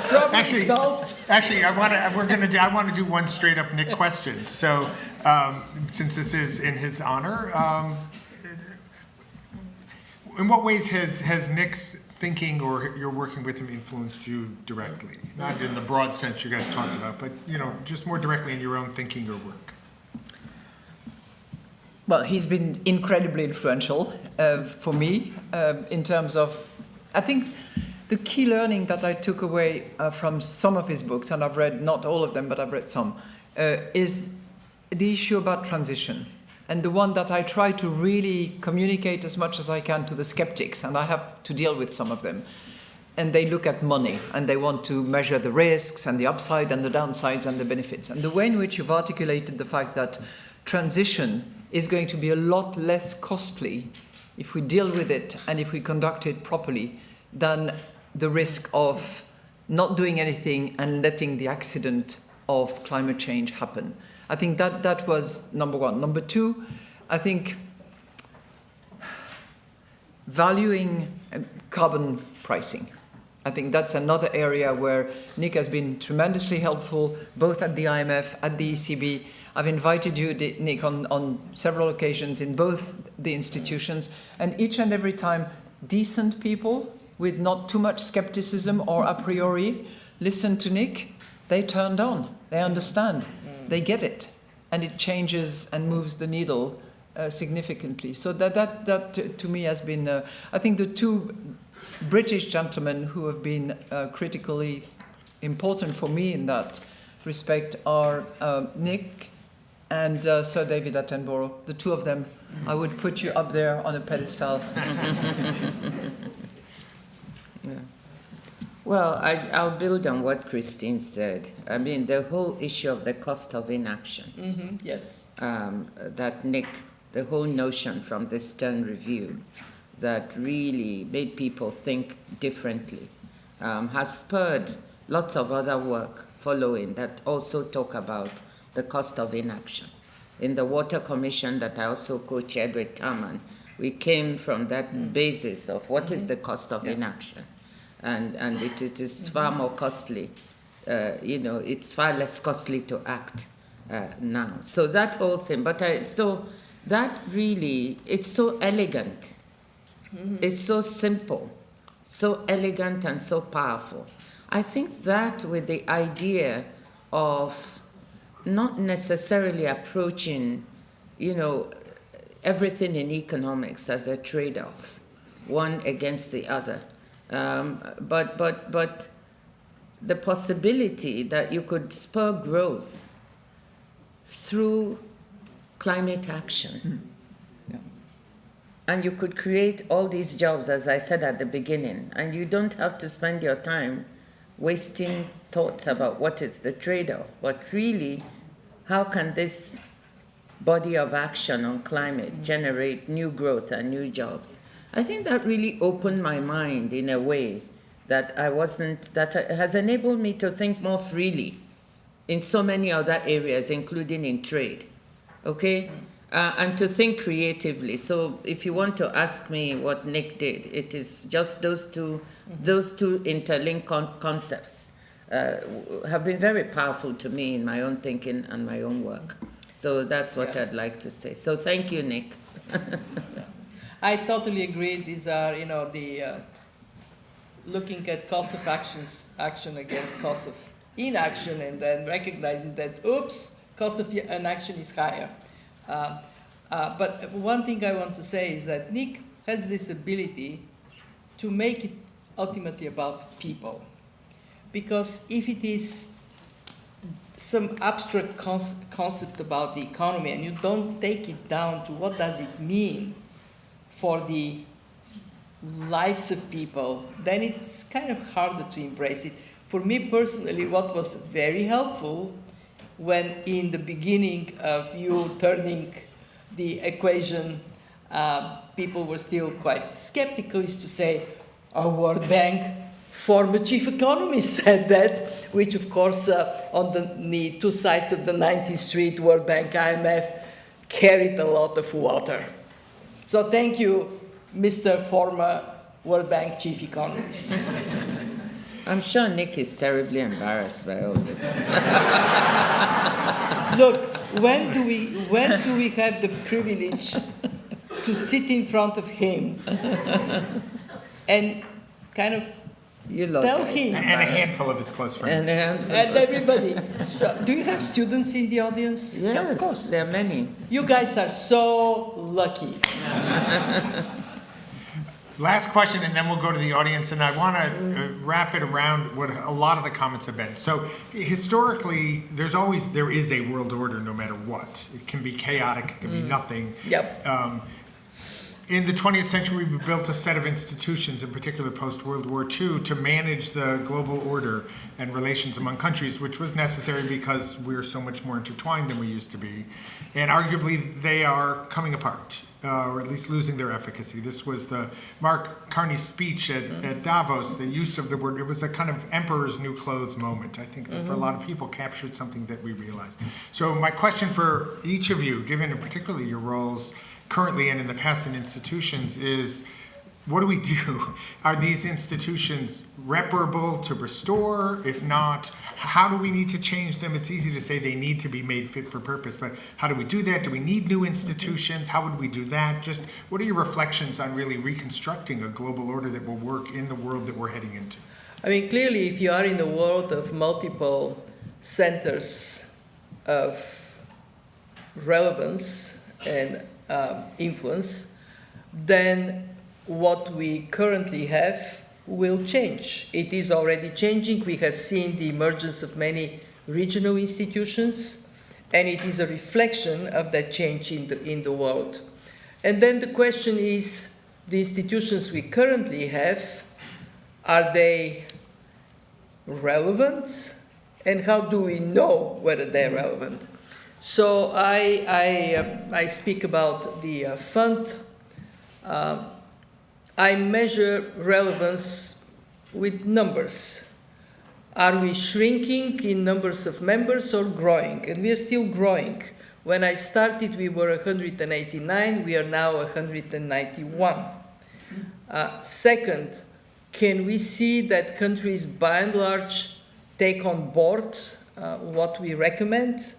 Problem solved.
Actually, I want to do one straight up Nick question. So, since this is in his honor, in what ways has Nick's thinking or your working with him influenced you directly? Not in the broad sense you guys talked about, but just more directly in your own thinking or work.
Well, he's been incredibly influential for me in terms of, I think the key learning that I took away from some of his books, and I've read not all of them, but I've read some, is the issue about transition. And the one that I try to really communicate as much as I can to the skeptics, and I have to deal with some of them. And they look at money, and they want to measure the risks and the upside and the downsides and the benefits. And the way in which you've articulated the fact that transition is going to be a lot less costly if we deal with it and if we conduct it properly than the risk of not doing anything and letting the accident of climate change happen. I think that was number one. Number two, I think valuing carbon pricing. I think that's another area where Nick has been tremendously helpful, both at the IMF, at the ECB. I've invited you, Nick, on several occasions in both the institutions, and each and every time, decent people with not too much skepticism or a priori listen to Nick, they turned on, they understand, they get it, and it changes and moves the needle significantly. So that to me has been, I think the two British gentlemen who have been critically important for me in that respect are Nick and Sir David Attenborough. The two of them, I would put you up there on a pedestal.
Yeah. Well, I'll build on what Christine said. I mean, the whole issue of the cost of inaction.
Yes.
That Nick, the whole notion from the Stern Review that really made people think differently, has spurred lots of other work following that also talk about the cost of inaction. In the Water Commission that I also co-chaired with Taman, we came from that basis of what is the cost of inaction. And it is far more costly, it's far less costly to act now. So that whole thing, so that really, it's so elegant. It's so simple, so elegant and so powerful. I think that with the idea of not necessarily approaching, everything in economics as a trade-off, one against the other, but the possibility that you could spur growth through climate action. And you could create all these jobs, as I said at the beginning, and you don't have to spend your time wasting thoughts about what is the trade-off, but really, how can this body of action on climate generate new growth and new jobs? I think that really opened my mind in a way that that has enabled me to think more freely in so many other areas, including in trade, okay? And to think creatively. So if you want to ask me what Nick did, it is just those two interlinked concepts have been very powerful to me in my own thinking and my own work. So that's what I'd like to say. So thank you, Nick.
I totally agree. These are, the looking at cost of action against cost of inaction, and then recognizing that, oops, cost of inaction is higher. But one thing I want to say is that Nick has this ability to make it ultimately about people. Because if it is some abstract concept about the economy and you don't take it down to what does it mean for the lives of people, then it's kind of harder to embrace it. For me personally, what was very helpful when in the beginning of you turning the equation, people were still quite skeptical, is to say, our World Bank former chief economist said that, which of course on the two sides of the 19th Street, World Bank, IMF, carried a lot of water. So thank you, Mr. Former World Bank chief economist.
I'm sure Nick is terribly embarrassed by all this.
Look, when do we have the privilege to sit in front of him and kind of tell him
and a handful of his close friends
and everybody? So, do you have students in the audience?
Yes,
yeah, of course.
there are many.
You guys are so lucky.
Last question, and then we'll go to the audience, and I want to wrap it around what a lot of the comments have been. So historically, there is a world order no matter what. It can be chaotic, it can be nothing.
Yep.
In the 20th century, we built a set of institutions, in particular post-World War II, to manage the global order and relations among countries, which was necessary because we're so much more intertwined than we used to be. And arguably, they are coming apart. or at least losing their efficacy. This was the Mark Carney's speech at Davos, the use of the word, it was a kind of emperor's new clothes moment. I think that for a lot of people captured something that we realized. So my question for each of you, given particularly your roles currently and in the past in institutions, is what do we do? Are these institutions reparable to restore? If not, how do we need to change them? It's easy to say they need to be made fit for purpose, but how do we do that? Do we need new institutions? How would we do that? Just what are your reflections on really reconstructing a global order that will work in the world that we're heading into?
I mean, clearly, if you are in a world of multiple centers of relevance and influence, then what we currently have will change. It is already changing. We have seen the emergence of many regional institutions, and it is a reflection of that change in the world. And then the question is, the institutions we currently have, are they relevant? And how do we know whether they're relevant? So I speak about the fund. I measure relevance with numbers. Are we shrinking in numbers of members or growing? And we are still growing. When I started, we were 189. We are now 191. Second, can we see that countries, by and large, take on board what we recommend?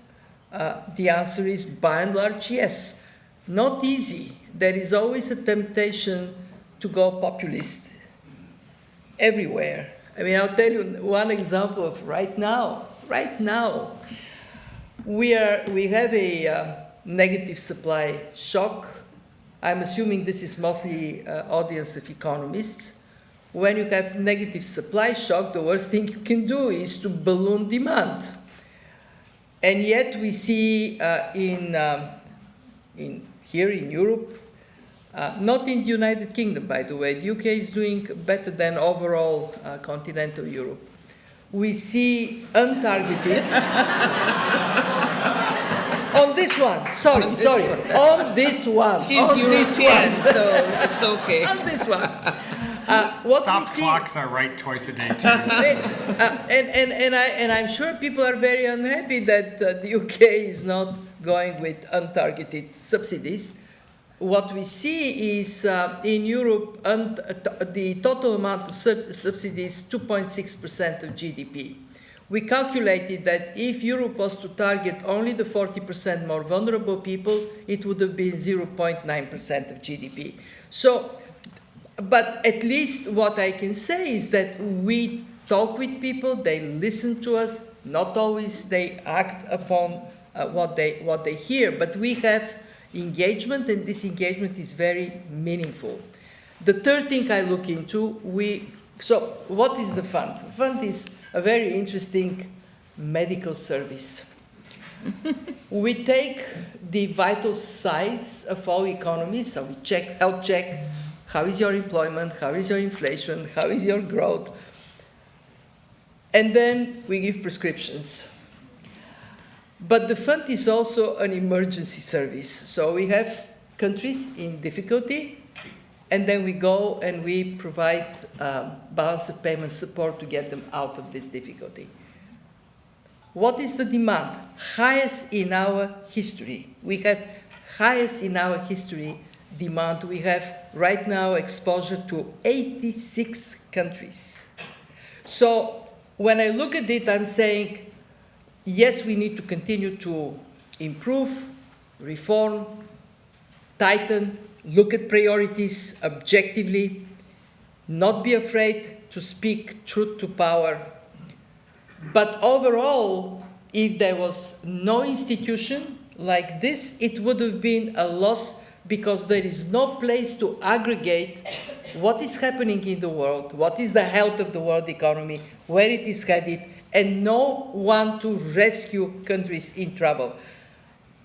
The answer is, by and large, yes. Not easy. There is always a temptation to go populist everywhere. I mean, I'll tell you one example of right now. Right now, we have a negative supply shock. I'm assuming this is mostly audience of economists. When you have negative supply shock, the worst thing you can do is to balloon demand. And yet we see here in Europe, not in the United Kingdom, by the way. The UK is doing better than overall continental Europe. We see untargeted... on this one, sorry, on this one.
She's European, so it's okay.
On this one.
Stop clocks are right twice a day, too.
And I'm sure people are very unhappy that the UK is not going with untargeted subsidies. What we see is in Europe, the total amount of subsidies is 2.6% of GDP. We calculated that if Europe was to target only the 40% more vulnerable people, it would have been 0.9% of GDP. So, but at least what I can say is that we talk with people, they listen to us, not always they act upon what they hear, but we have engagement, and this engagement is very meaningful. The third thing I look into, so what is the fund? The fund is a very interesting medical service. We take the vital signs of all economies, so we health check, how is your employment, how is your inflation, how is your growth, and then we give prescriptions. But the fund is also an emergency service. So we have countries in difficulty, and then we go and we provide balance of payment support to get them out of this difficulty. What is the demand? Highest in our history. We have highest in our history demand. We have right now exposure to 86 countries. So when I look at it, I'm saying, yes, we need to continue to improve, reform, tighten, look at priorities objectively, not be afraid to speak truth to power. But overall, if there was no institution like this, it would have been a loss because there is no place to aggregate what is happening in the world, what is the health of the world economy, where it is headed, and no one to rescue countries in trouble.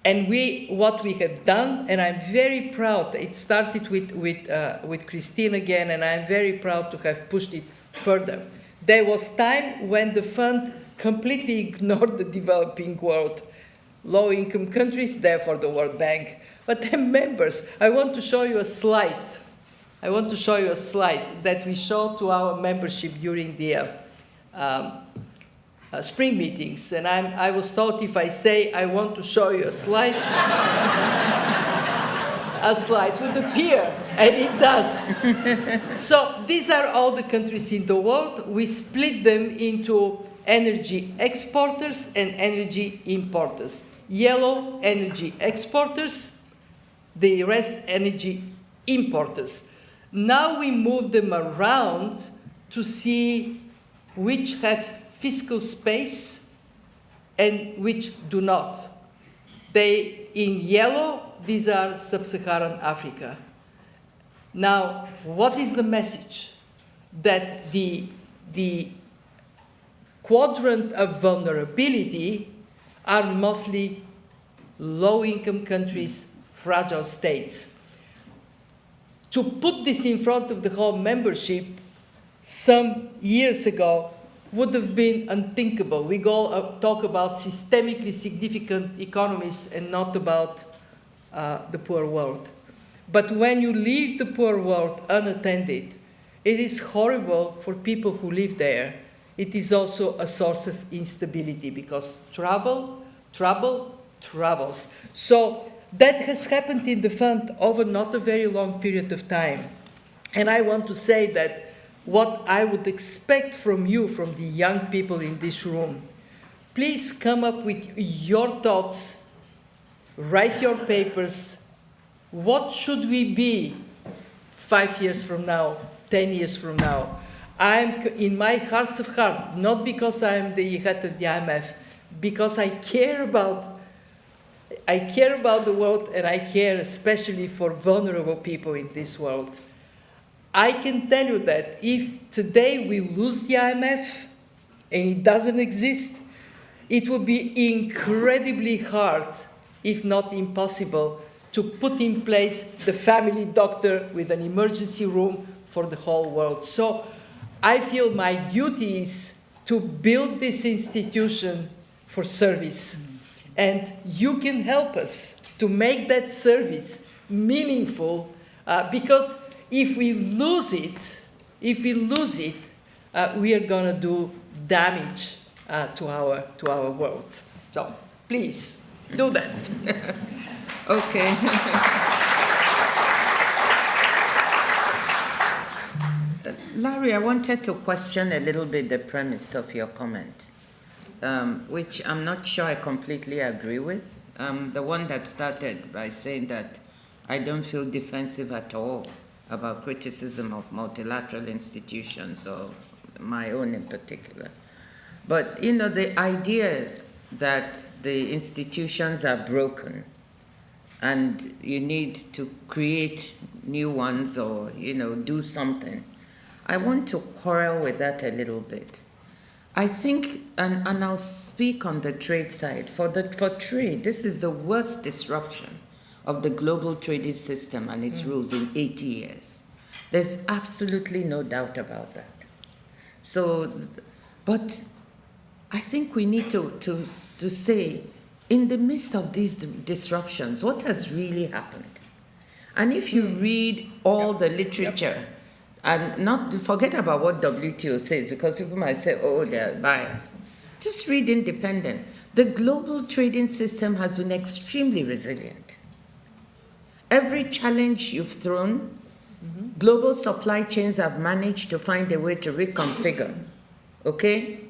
And what we have done, and I'm very proud, it started with Christine again, and I'm very proud to have pushed it further. There was time when the fund completely ignored the developing world. Low-income countries, therefore the World Bank. But then members, I want to show you a slide. I want to show you a slide that we show to our membership during the spring meetings. And I was told if I say I want to show you a slide, a slide would appear, and it does. So these are all the countries in the world. We split them into energy exporters and energy importers. Yellow, energy exporters, the rest, energy importers. Now we move them around to see which have fiscal space and which do not. They, in yellow, these are sub-Saharan Africa. Now, what is the message? That the quadrant of vulnerability are mostly low-income countries, fragile states. To put this in front of the whole membership some years ago would have been unthinkable. We talk about systemically significant economies and not about the poor world. But when you leave the poor world unattended, it is horrible for people who live there. It is also a source of instability because trouble travels. So that has happened in the fund over not a very long period of time. And I want to say that what I would expect from you, from the young people in this room, please come up with your thoughts, write your papers. What should we be 5 years from now, 10 years from now? I'm in my heart of heart, not because I'm the head of the IMF, because I care about the world, and I care especially for vulnerable people in this world. I can tell you that if today we lose the IMF and it doesn't exist, it would be incredibly hard, if not impossible, to put in place the family doctor with an emergency room for the whole world. So I feel my duty is to build this institution for service. And you can help us to make that service meaningful, because if we lose it, we are going to do damage to our world. So please do that.
Okay. Larry, I wanted to question a little bit the premise of your comment, which I'm not sure I completely agree with. The one that started by saying that I don't feel defensive at all about criticism of multilateral institutions, or my own in particular. But, you know, the idea that the institutions are broken and you need to create new ones or, you know, do something, I want to quarrel with that a little bit. I think, and I'll speak on the trade side. For trade, this is the worst disruption of the global trading system and its rules in 80 years. There's absolutely no doubt about that. So, but I think we need to say, in the midst of these disruptions, what has really happened? And if you read all the literature, and not forget about what WTO says, because people might say, oh, they're biased. Just read Independent. The global trading system has been extremely resilient. Every challenge you've thrown, global supply chains have managed to find a way to reconfigure, okay,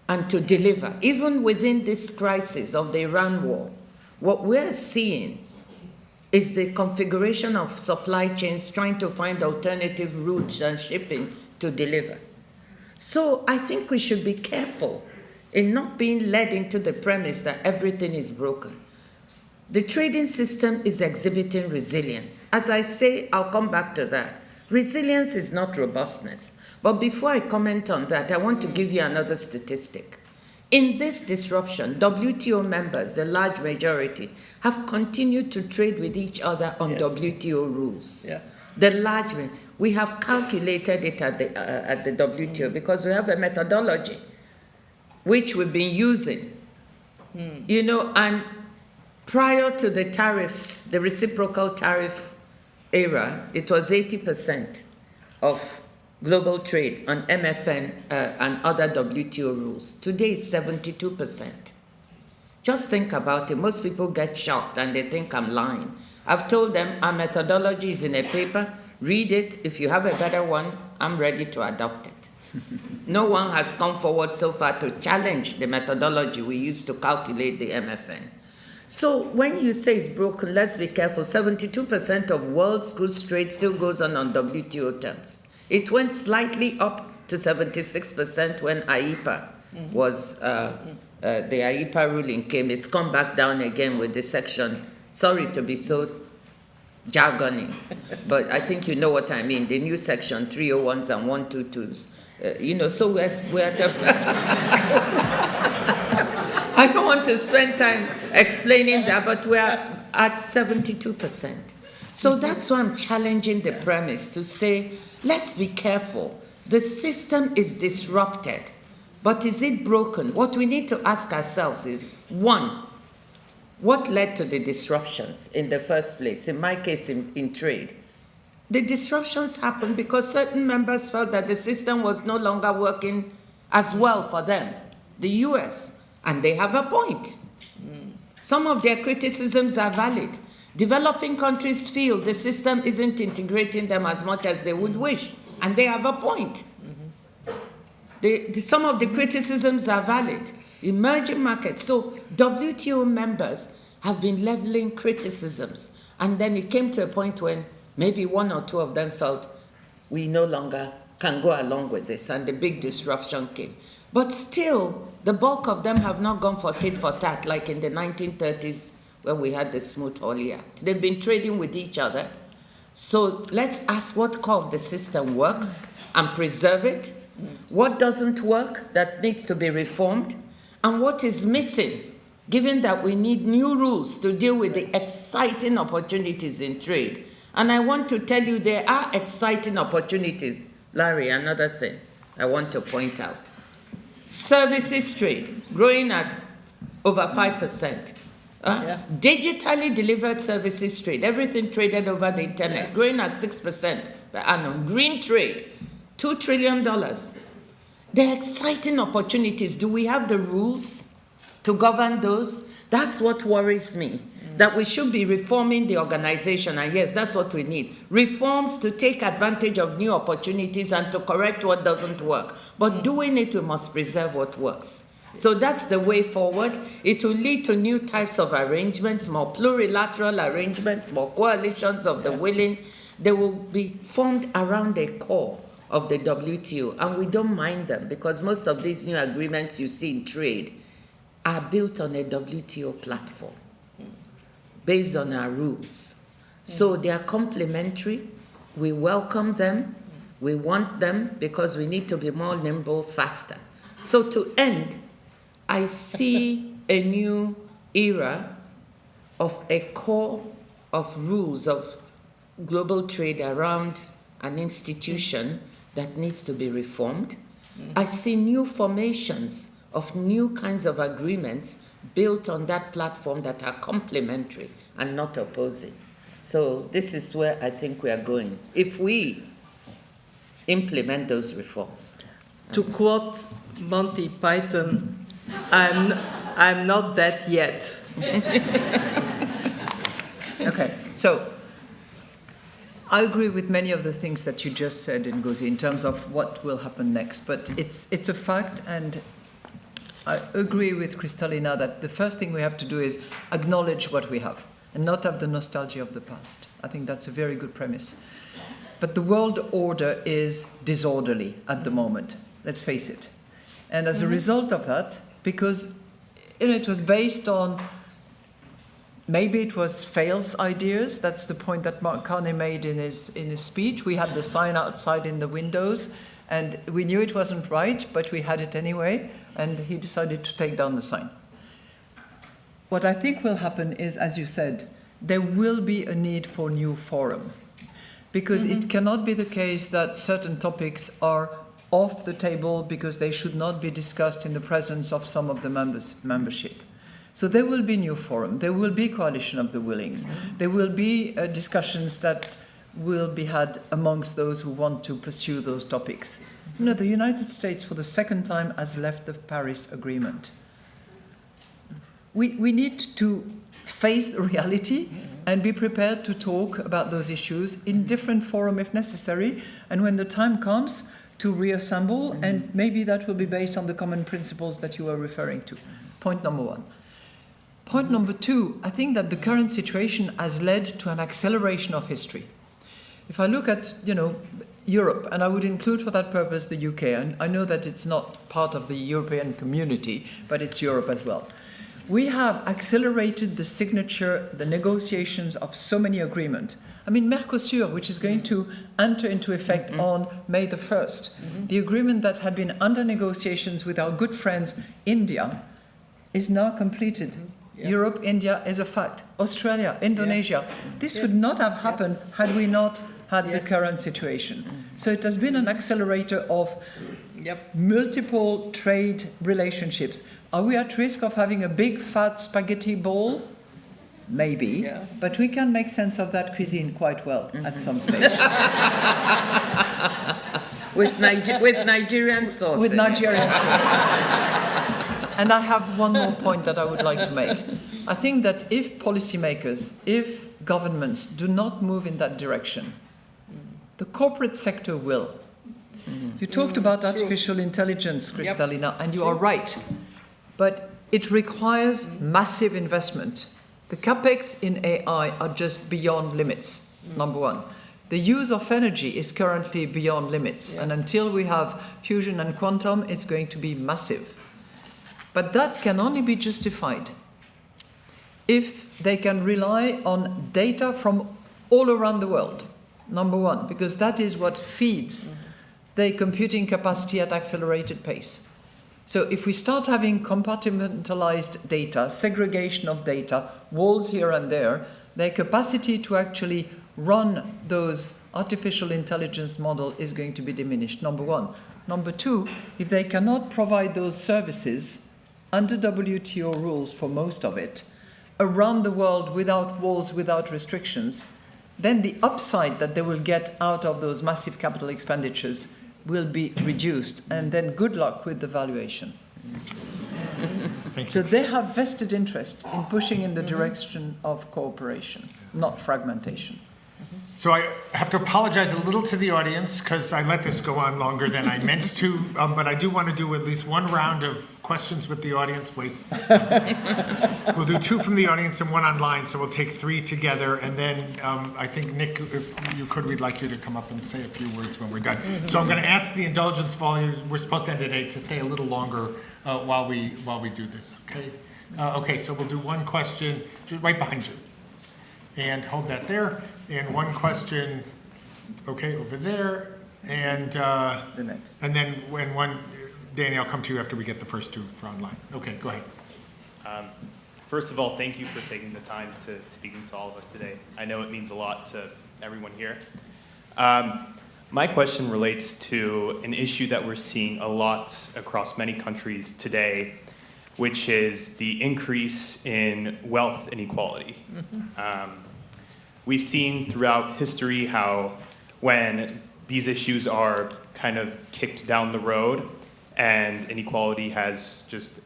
and to deliver. Even within this crisis of the Iran war, what we're seeing is the configuration of supply chains trying to find alternative routes and shipping to deliver. So I think we should be careful in not being led into the premise that everything is broken. The trading system is exhibiting resilience. As I say, I'll come back to that. Resilience is not robustness. But before I comment on that, I want to give you another statistic. In this disruption, WTO members, the large majority, have continued to trade with each other on WTO rules. Yeah. The large, we have calculated it at the WTO because we have a methodology which we've been using. You know, and Prior to the tariffs, the reciprocal tariff era, it was 80% of global trade on MFN and other WTO rules. Today, it's 72%. Just think about it. Most people get shocked and they think I'm lying. I've told them our methodology is in a paper. Read it. If you have a better one, I'm ready to adopt it. No one has come forward so far to challenge the methodology we use to calculate the MFN. So when you say it's broken, let's be careful. 72% of world's goods trade still goes on WTO terms. It went slightly up to 76% when AIPA was, the AIPA ruling came. It's come back down again with the section. Sorry to be so jargony, but I think you know what I mean. The new section 301s and 122s. So we're at a... I don't want to spend time explaining that, but we're at 72%. So that's why I'm challenging the premise to say, let's be careful. The system is disrupted, but is it broken? What we need to ask ourselves is, one, what led to the disruptions in the first place? In my case, in trade. The disruptions happened because certain members felt that the system was no longer working as well for them, the US, and they have a point. Some of their criticisms are valid. Developing countries feel the system isn't integrating them as much as they would wish, and they have a point. Some of the criticisms are valid. Emerging markets. So WTO members have been leveling criticisms. And then it came to a point when maybe one or two of them felt we no longer can go along with this, and the big disruption came. But still, the bulk of them have not gone for tit for tat like in the 1930s when we had the Smoot-Hawley Act. They've been trading with each other. So let's ask what core of the system works and preserve it, what doesn't work that needs to be reformed, and what is missing, given that we need new rules to deal with the exciting opportunities in trade. And I want to tell you there are exciting opportunities. Larry, another thing I want to point out. Services trade, growing at over 5%. Digitally delivered services trade, everything traded over the internet, growing at 6% per annum. Green trade, $2 trillion. There are exciting opportunities. Do we have the rules to govern those? That's what worries me, that we should be reforming the organization. And yes, that's what we need. Reforms to take advantage of new opportunities and to correct what doesn't work. But doing it, we must preserve what works. So that's the way forward. It will lead to new types of arrangements, more plurilateral arrangements, more coalitions of the willing. They will be formed around the core of the WTO, and we don't mind them because most of these new agreements you see in trade are built on a WTO platform based on our rules. So they are complementary. We welcome them. We want them because we need to be more nimble, faster. So to end, I see a new era of a core of rules of global trade around an institution that needs to be reformed. I see new formations of new kinds of agreements built on that platform that are complementary and not opposing. So this is where I think we are going, if we implement those reforms.
To quote Monty Python, I'm not dead yet.
Okay, so I agree with many of the things that you just said, Ngozi, in terms of what will happen next. But it's a fact, and I agree with Kristalina that the first thing we have to do is acknowledge what we have and not have the nostalgia of the past. I think that's a very good premise. But the world order is disorderly at the moment, let's face it. And as a result of that, because it was based on, maybe it was fails ideas. That's the point that Mark Carney made in his speech. We had the sign outside in the windows, and we knew it wasn't right, but we had it anyway, and he decided to take down the sign. What I think will happen is, as you said, there will be a need for new forum, because it cannot be the case that certain topics are off the table because they should not be discussed in the presence of some of the membership. So there will be new forum, there will be coalition of the willings, there will be discussions that will be had amongst those who want to pursue those topics. You know, the United States for the second time has left the Paris Agreement. We need to face the reality and be prepared to talk about those issues in different forum if necessary, and when the time comes to reassemble, and maybe that will be based on the common principles that you were referring to. Point number one. Point number two, I think that the current situation has led to an acceleration of history. If I look at, Europe, and I would include for that purpose the UK, and I know that it's not part of the European community, but it's Europe as well. We have accelerated the signature, the negotiations of so many agreements. I mean, Mercosur, which is going to enter into effect on May the 1st, the agreement that had been under negotiations with our good friends India is now completed.
Yeah.
Europe, India is a fact. Australia, Indonesia. This would not have happened had we not had the current situation. So it has been an accelerator of multiple trade relationships. Are we at risk of having a big fat spaghetti ball? Maybe, but we can make sense of that cuisine quite well at some stage.
With Nigerian sauce.
With Nigerian sauce. And I have one more point that I would like to make. I think that if policymakers, if governments do not move in that direction, the corporate sector will. You talked about artificial intelligence, Kristalina, and you are right. But it requires massive investment. The capex in AI are just beyond limits, number one. The use of energy is currently beyond limits, and until we have fusion and quantum, it's going to be massive. But that can only be justified if they can rely on data from all around the world, number one, because that is what feeds their computing capacity at accelerated pace. So if we start having compartmentalized data, segregation of data, walls here and there, their capacity to actually run those artificial intelligence models is going to be diminished, number one. Number two, if they cannot provide those services under WTO rules for most of it, around the world without walls, without restrictions, then the upside that they will get out of those massive capital expenditures will be reduced, and then good luck with the valuation.
Thank you.
So they have vested interest in pushing in the direction of cooperation, not fragmentation.
So I have to apologize a little to the audience because I let this go on longer than I meant to, but I do want to do at least one round of questions with the audience. Wait. We'll do two from the audience and one online, so we'll take three together. And then I think, Nick, if you could, we'd like you to come up and say a few words when we're done. So I'm going to ask the indulgence of all you, we're supposed to end at 8, to stay a little longer while we do this, okay? Okay, so we'll do one question just right behind you. And hold that there. And one question, okay, over there. And then when one, Danny, I'll come to you after we get the first two for online. Okay, go ahead.
First of all, thank you for taking the time to speaking to all of us today. I know it means a lot to everyone here. My question relates to an issue that we're seeing a lot across many countries today, which is the increase in wealth inequality. We've seen throughout history how when these issues are kind of kicked down the road and inequality has just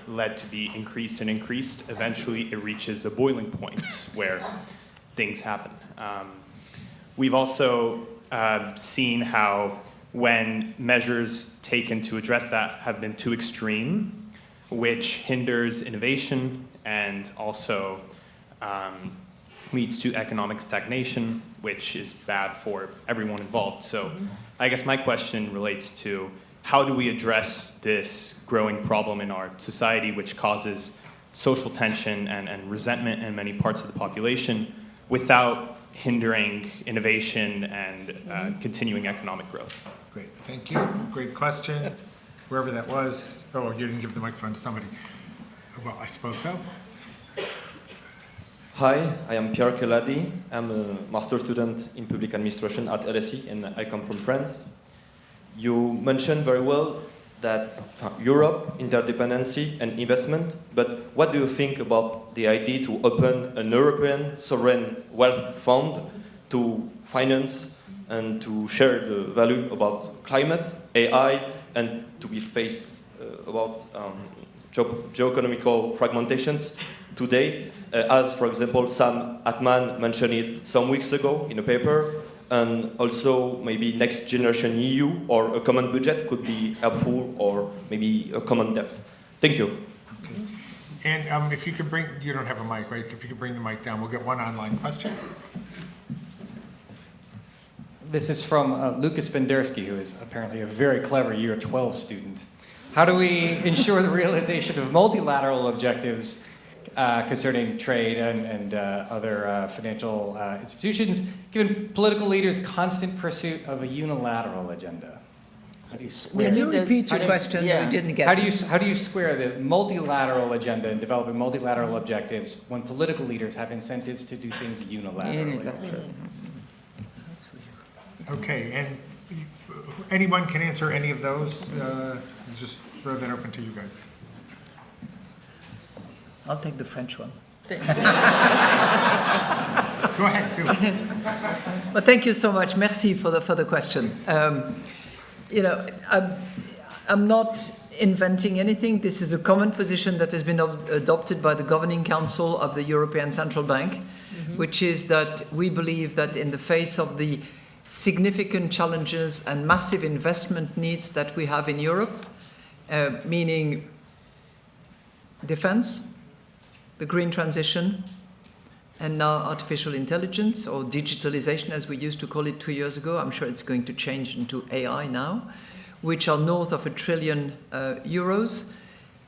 led to be increased and increased, eventually it reaches a boiling point where things happen. We've also seen how when measures taken to address that have been too extreme, which hinders innovation and also leads to economic stagnation, which is bad for everyone involved. So I guess my question relates to how do we address this growing problem in our society, which causes social tension and resentment in many parts of the population without hindering innovation and continuing economic growth?
Great, thank you. Great question. Wherever that was. Oh, you didn't give the microphone to somebody. Well, I suppose so.
Hi, I am Pierre Keladi. I'm a master student in public administration at LSE, and I come from France. You mentioned very well that Europe, interdependency and investment, but what do you think about the idea to open an European sovereign wealth fund to finance and to share the value about climate, AI, and to be faced about geoeconomical fragmentations today, as, for example, Sam Altman mentioned it some weeks ago in a paper, and also maybe next generation EU or a common budget could be helpful, or maybe a common debt. Thank you.
Okay. And if you could bring, you don't have a mic, right? If you could bring the mic down, we'll get one online question.
This is from Lucas Bendersky, who is apparently a very clever Year 12 student. How do we ensure the realization of multilateral objectives concerning trade and other financial institutions, given political leaders' constant pursuit of a unilateral agenda? How do you square?
Can you repeat your question?
Yeah.
We didn't get
How do you square the multilateral agenda and developing multilateral objectives when political leaders have incentives to do things unilaterally?
Okay, and anyone can answer any of those? Just throw that open to you guys.
I'll take the French one.
Go ahead, do it.
Well, thank you so much. Merci for the question. You know, I'm not inventing anything. This is a common position that has been adopted by the Governing Council of the European Central Bank, which is that we believe that in the face of the significant challenges and massive investment needs that we have in Europe, meaning defense, the green transition, and now artificial intelligence, or digitalization as we used to call it 2 years ago. I'm sure it's going to change into AI now, which are north of €1 trillion.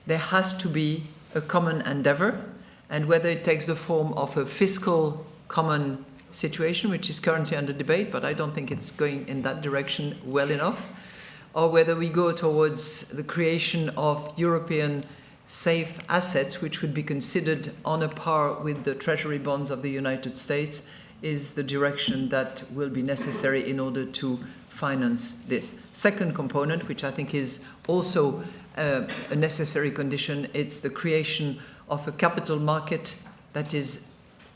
There has to be a common endeavor, and whether it takes the form of a fiscal common situation, which is currently under debate, but I don't think it's going in that direction well enough, or whether we go towards the creation of European safe assets, which would be considered on a par with the treasury bonds of the United States, is the direction that will be necessary in order to finance this. Second component, which I think is also a necessary condition, it's the creation of a capital market that is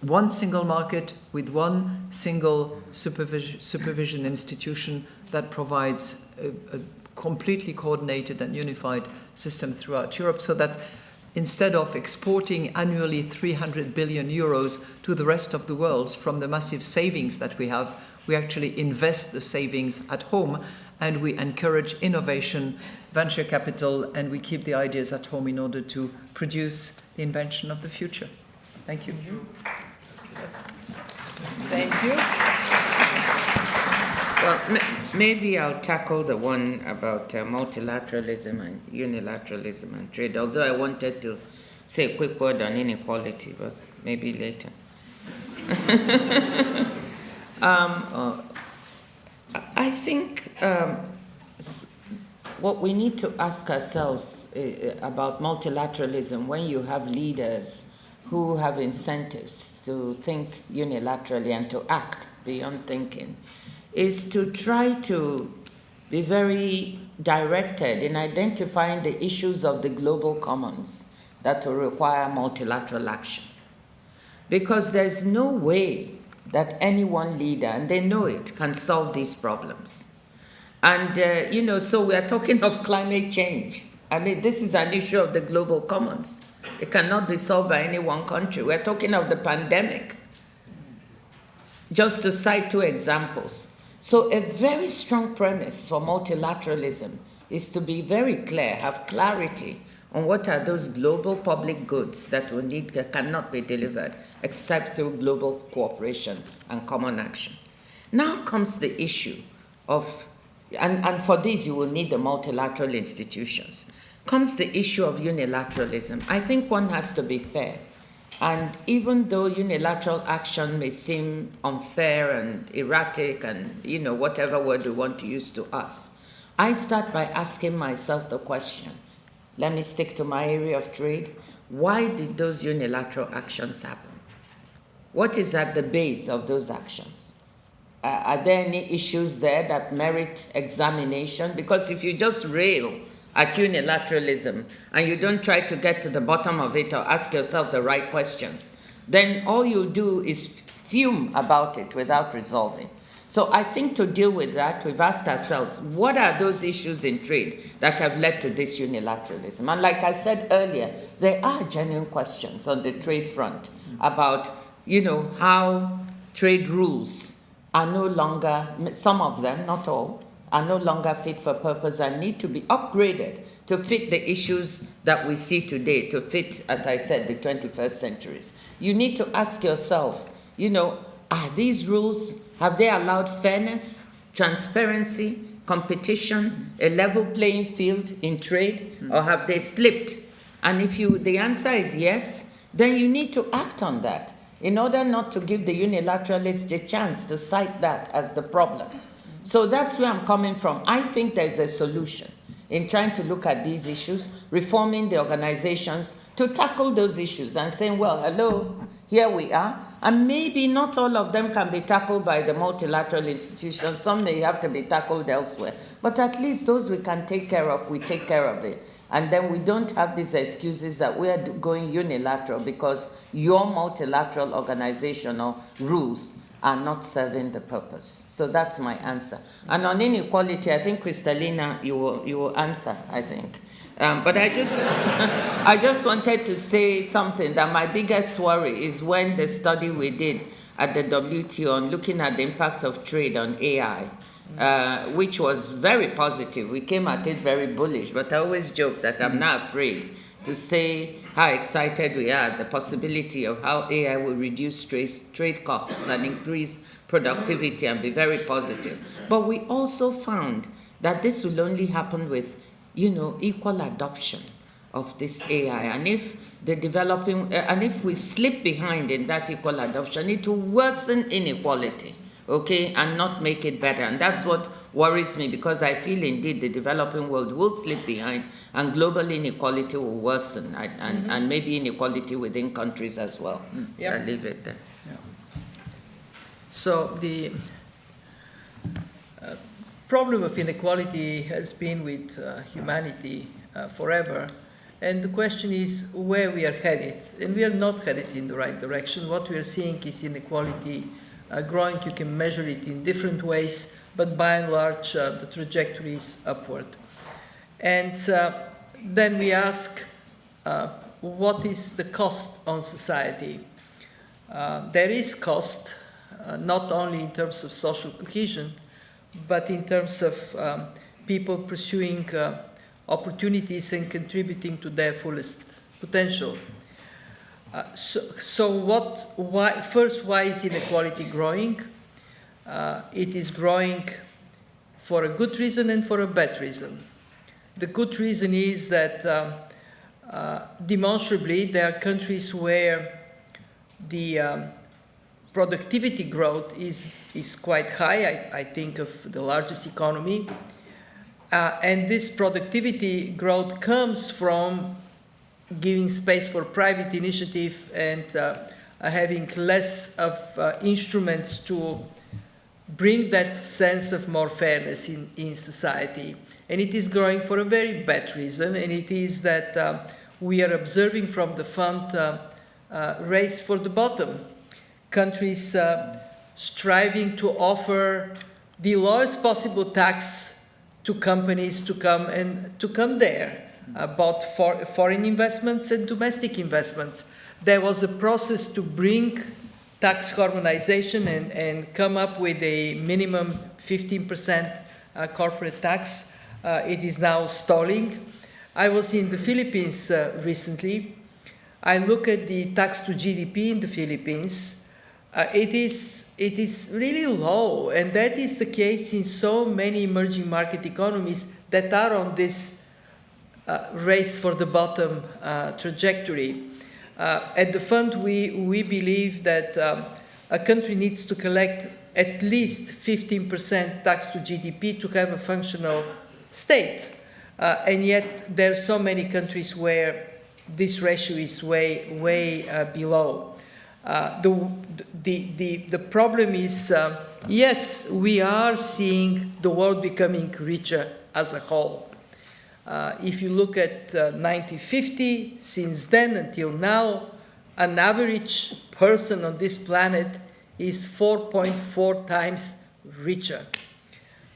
one single market with one single supervision institution that provides a completely coordinated and unified system throughout Europe, so that instead of exporting annually 300 billion euros to the rest of the world from the massive savings that we have, we actually invest the savings at home, and we encourage innovation, venture capital, and we keep the ideas at home in order to produce the invention of the future. Thank you.
Thank you.
Well, maybe I'll tackle the one about multilateralism and unilateralism and trade, although I wanted to say a quick word on inequality, but maybe later. I think what we need to ask ourselves about multilateralism, when you have leaders who have incentives to think unilaterally and to act beyond thinking, is to try to be very directed in identifying the issues of the global commons that will require multilateral action. Because there's no way that any one leader, and they know it, can solve these problems. And, so we are talking of climate change. I mean, this is an issue of the global commons. It cannot be solved by any one country. We're talking of the pandemic. Just to cite two examples. So a very strong premise for multilateralism is to be very clear, have clarity on what are those global public goods that cannot be delivered except through global cooperation and common action. Now comes the issue of, and for this you will need the multilateral institutions, comes the issue of unilateralism. I think one has to be fair. And even though unilateral action may seem unfair and erratic and, whatever word we want to use to us, I start by asking myself the question, let me stick to my area of trade, why did those unilateral actions happen? What is at the base of those actions? Are there any issues there that merit examination? Because if you just rail at unilateralism and you don't try to get to the bottom of it or ask yourself the right questions, then all you do is fume about it without resolving. So I think to deal with that, we've asked ourselves, what are those issues in trade that have led to this unilateralism? And like I said earlier, there are genuine questions on the trade front about, how trade rules are no longer, some of them, not all, are no longer fit for purpose and need to be upgraded to fit the issues that we see today, to fit, as I said, the 21st centuries. You need to ask yourself, are these rules, have they allowed fairness, transparency, competition, a level playing field in trade, or have they slipped? And if the answer is yes, then you need to act on that in order not to give the unilateralists a chance to cite that as the problem. So that's where I'm coming from. I think there's a solution in trying to look at these issues, reforming the organizations to tackle those issues and saying, well, hello, here we are. And maybe not all of them can be tackled by the multilateral institutions. Some may have to be tackled elsewhere. But at least those we can take care of, we take care of it. And then we don't have these excuses that we are going unilateral because your multilateral organizational rules are not serving the purpose. So that's my answer. And on inequality, I think, Kristalina, you will answer, I think. But I just wanted to say something, that my biggest worry is when the study we did at the WTO on looking at the impact of trade on AI, which was very positive. We came at it very bullish, but I always joke that I'm not afraid to say how excited we are at the possibility of how AI will reduce trade costs and increase productivity and be very positive. But we also found that this will only happen with, equal adoption of this AI. And if and if we slip behind in that equal adoption, it will worsen inequality, okay, and not make it better. And that's what worries me, because I feel indeed the developing world will slip behind and global inequality will worsen, and maybe inequality within countries as well.
Yeah.
I'll leave it there.
Yeah. So the problem of inequality has been with humanity forever. And the question is where we are headed. And we are not headed in the right direction. What we are seeing is inequality growing. You can measure it in different ways, but by and large, the trajectory is upward. And then we ask, what is the cost on society? There is cost, not only in terms of social cohesion, but in terms of people pursuing opportunities and contributing to their fullest potential. Why is inequality growing? It is growing for a good reason and for a bad reason. The good reason is that demonstrably there are countries where the productivity growth is quite high. I think of the largest economy. And this productivity growth comes from giving space for private initiative and having less of instruments to bring that sense of more fairness in society. And it is growing for a very bad reason, and it is that we are observing from the fund race for the bottom. Countries striving to offer the lowest possible tax to companies to come there, both for foreign investments and domestic investments. There was a process to bring tax harmonization and come up with a minimum 15% corporate tax. It is now stalling. I was in the Philippines recently. I look at the tax to GDP in the Philippines. It is really low, and that is the case in so many emerging market economies that are on this race for the bottom trajectory. At the fund, we believe that a country needs to collect at least 15% tax to GDP to have a functional state. And yet there are so many countries where this ratio is way below. The problem is, yes, we are seeing the world becoming richer as a whole. If you look at 1950, since then until now, an average person on this planet is 4.4 times richer.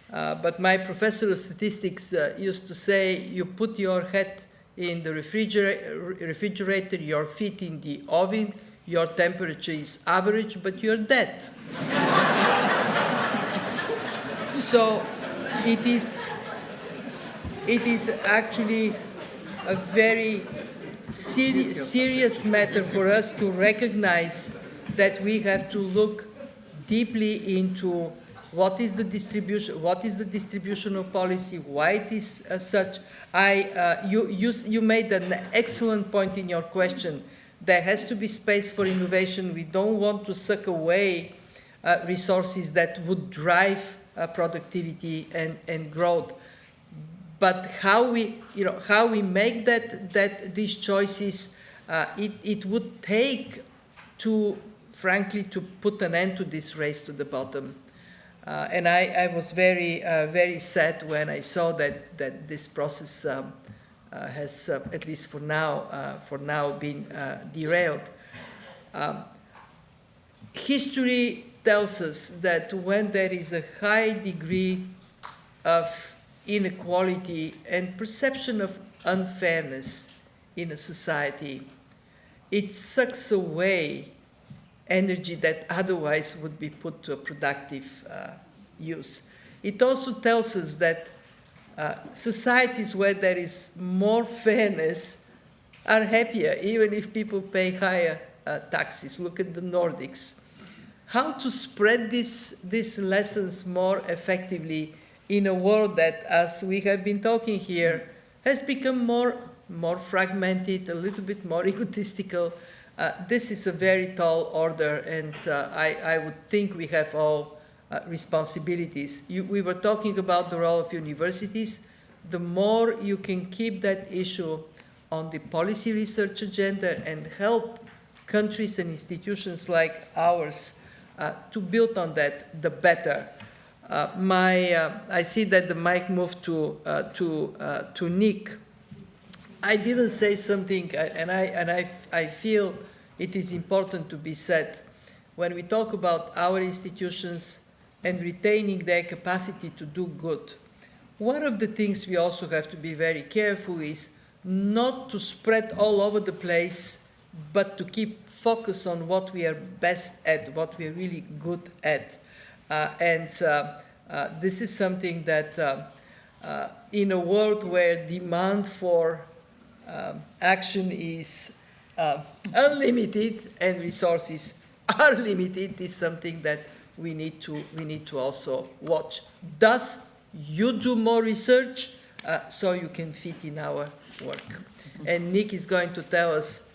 But my professor of statistics used to say, you put your head in the refrigerator, your feet in the oven, your temperature is average, but you're dead. So it is actually a very serious matter for us to recognize that we have to look deeply into what is the distributional policy, why it is such. You made an excellent point in your question. There has to be space for innovation. We don't want to suck away resources that would drive productivity and growth. But how we make these choices, it would take frankly, to put an end to this race to the bottom. And I was very, very sad when I saw that this process has, at least for now, been derailed. History tells us that when there is a high degree of inequality and perception of unfairness in a society, it sucks away energy that otherwise would be put to a productive use. It also tells us that societies where there is more fairness are happier, even if people pay higher taxes. Look at the Nordics. How to spread these lessons more effectively in a world that, as we have been talking here, has become more fragmented, a little bit more egotistical. This is a very tall order, and I would think we have all responsibilities. We were talking about the role of universities. The more you can keep that issue on the policy research agenda and help countries and institutions like ours to build on that, the better. I see that the mic moved to Nick. I didn't say something, and I feel it is important to be said. When we talk about our institutions and retaining their capacity to do good, one of the things we also have to be very careful is not to spread all over the place, but to keep focus on what we are best at, what we are really good at. This is something that in a world where demand for action is unlimited and resources are limited, is something that we need to also watch. Thus, you do more research so you can fit in our work. And Nick is going to tell us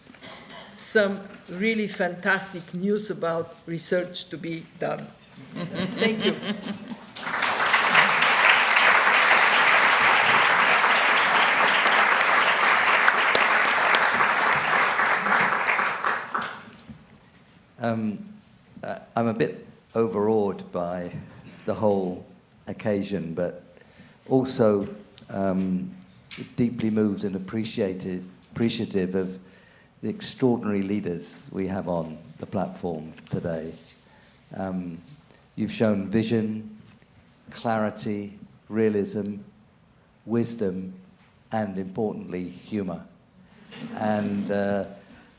some really fantastic news about research to be done. Thank you.
I'm a bit overawed by the whole occasion, but also deeply moved and appreciative of the extraordinary leaders we have on the platform today. You've shown vision, clarity, realism, wisdom, and importantly, humor. And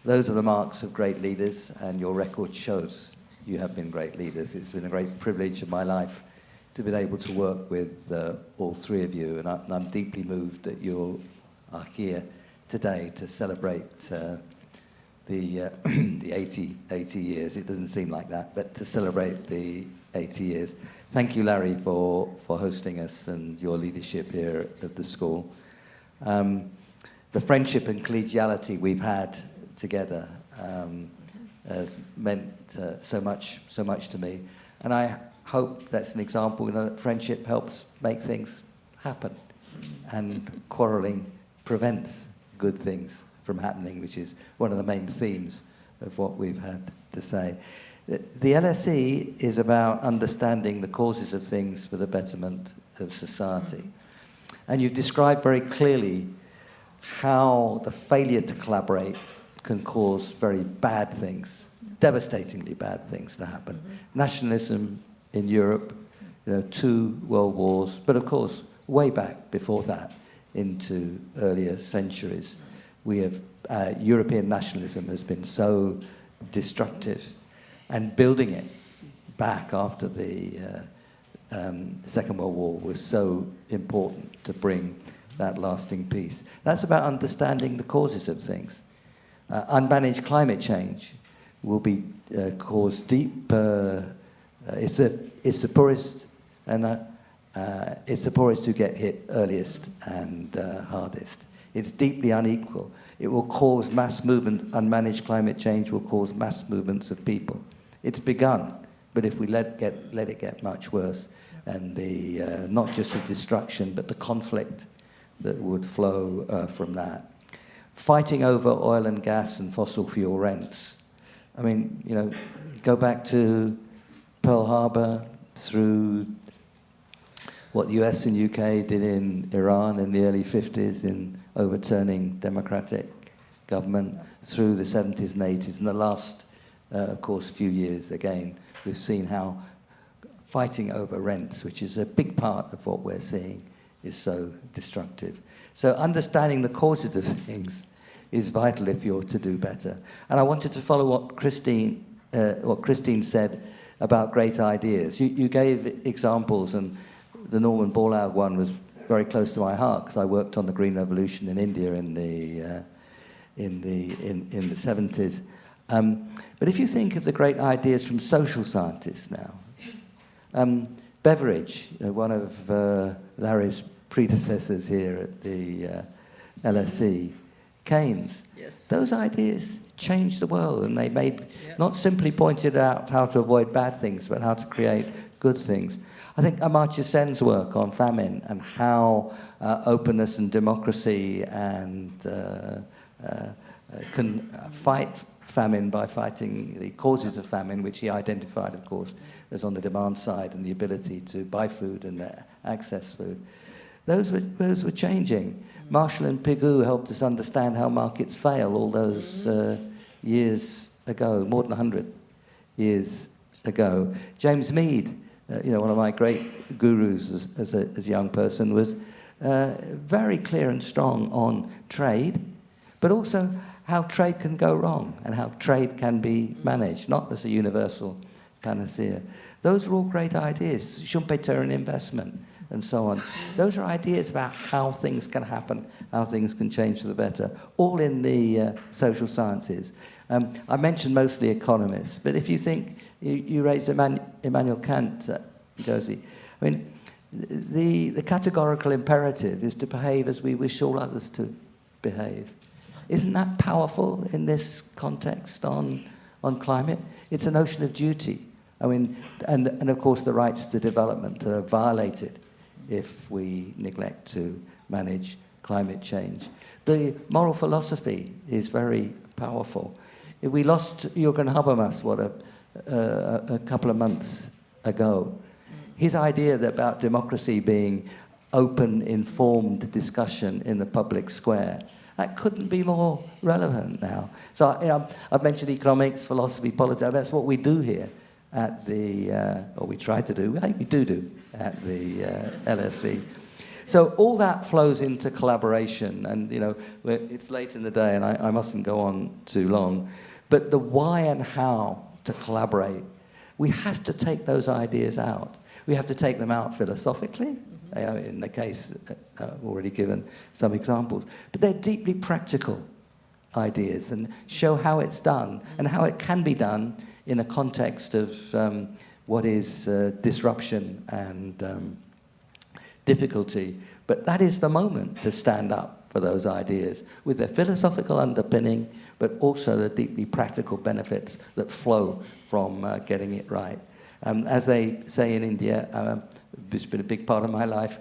those are the marks of great leaders, and your record shows you have been great leaders. It's been a great privilege of my life to be able to work with all three of you, and I'm deeply moved that you are here today to celebrate the 80 years. It doesn't seem like that, but to celebrate the 80 years. Thank you, Larry, for hosting us and your leadership here at the school. The friendship and collegiality we've had together has meant so much to me, and I hope that's an example, that friendship helps make things happen, and quarrelling prevents good things from happening, which is one of the main themes of what we've had to say. The LSE is about understanding the causes of things for the betterment of society. And you've described very clearly how the failure to collaborate can cause very bad things, devastatingly bad things to happen. Nationalism in Europe, 2 world wars, but of course, way back before that into earlier centuries, we have European nationalism has been so destructive, and building it back after the Second World War was so important to bring that lasting peace. That's about understanding the causes of things. Unmanaged climate change will be cause deep. It's the poorest, and it's the poorest who get hit earliest and hardest. It's deeply unequal. It will cause mass movement. Unmanaged climate change will cause mass movements of people. It's begun, but if we let it get much worse, and the not just the destruction, but the conflict that would flow from that. Fighting over oil and gas and fossil fuel rents. I mean, go back to Pearl Harbor, through what the US and UK did in Iran in the early 50s in overturning democratic government, through the 70s and 80s, and the last, of course, few years, again, we've seen how fighting over rents, which is a big part of what we're seeing, is so destructive. So understanding the causes of things is vital if you're to do better. And I wanted to follow what Christine said about great ideas. You gave examples, and the Norman Borlaug one was very close to my heart because I worked on the Green Revolution in India in the 70s. But if you think of the great ideas from social scientists now, Beveridge, one of Larry's predecessors here at the LSE, Keynes,
Yes.
those ideas changed the world, and they made, not simply pointed out how to avoid bad things, but how to create good things. I think Amartya Sen's work on famine and how openness and democracy and can fight famine by fighting the causes of famine, which he identified, of course, as on the demand side and the ability to buy food and access food. Those were changing. Marshall and Pigou helped us understand how markets fail all those years ago, more than 100 years ago. James Mead, one of my great gurus as a young person, was very clear and strong on trade, but also how trade can go wrong and how trade can be managed, not as a universal panacea. Those are all great ideas. Schumpeterian investment and so on. Those are ideas about how things can happen, how things can change for the better, all in the social sciences. I mentioned mostly economists, but if you think, you raised Immanuel Kant, Ngozi. I mean, the categorical imperative is to behave as we wish all others to behave. Isn't that powerful in this context on climate? It's a notion of duty. I mean, and of course the rights to development are violated if we neglect to manage climate change. The moral philosophy is very powerful. If we lost Jürgen Habermas, a couple of months ago, his idea about democracy being open, informed discussion in the public square, that couldn't be more relevant now. So I've mentioned economics, philosophy, politics. That's what we do here at the, or we try to do. We do at the LSE. So all that flows into collaboration, and it's late in the day, and I mustn't go on too long. But the why and how to collaborate, we have to take those ideas out. We have to take them out philosophically. In the case, I've already given some examples. But they're deeply practical ideas and show how it's done and how it can be done in a context of what is disruption and difficulty. But that is the moment to stand up for those ideas with their philosophical underpinning, but also the deeply practical benefits that flow from getting it right. As they say in India, it's been a big part of my life,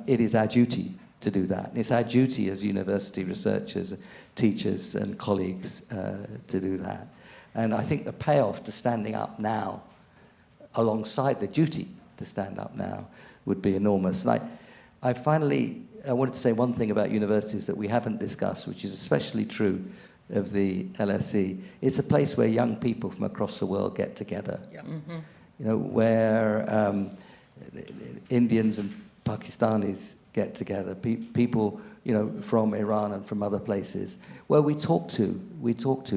it is our duty to do that. It's our duty as university researchers, teachers and colleagues to do that. And I think the payoff to standing up now, alongside the duty to stand up now, would be enormous. And I wanted to say one thing about universities that we haven't discussed, which is especially true of the LSE. It's a place where young people from across the world get together.
Yeah.
You know, where Indians and Pakistanis get together, people, you know, from Iran and from other places, where we talk to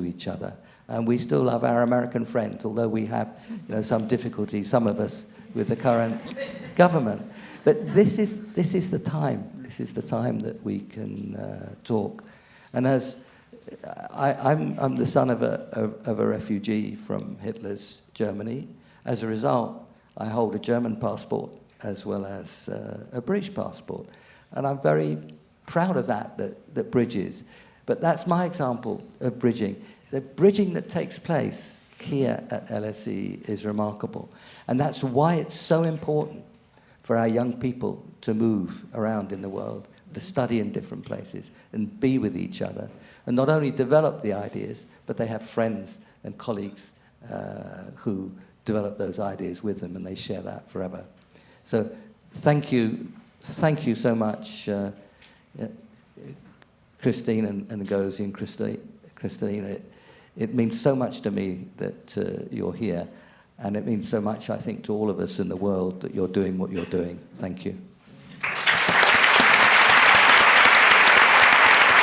each other. And we still love our American friends, although we have, you know, some difficulties, some of us, with the current government. But this is the time. This is the time that we can talk. And as I'm the son of a refugee from Hitler's Germany. As a result, I hold a German passport as well as a British passport. And I'm very proud of that bridges. But that's my example of bridging. The bridging that takes place here at LSE is remarkable. And that's why it's so important for our young people to move around in the world, to study in different places and be with each other. And not only develop the ideas, but they have friends and colleagues who develop those ideas with them, and they share that forever. So thank you so much, Christine and Ngozi and Kristalina. It means so much to me that you're here, and it means so much, I think, to all of us in the world that you're doing what you're doing. Thank you.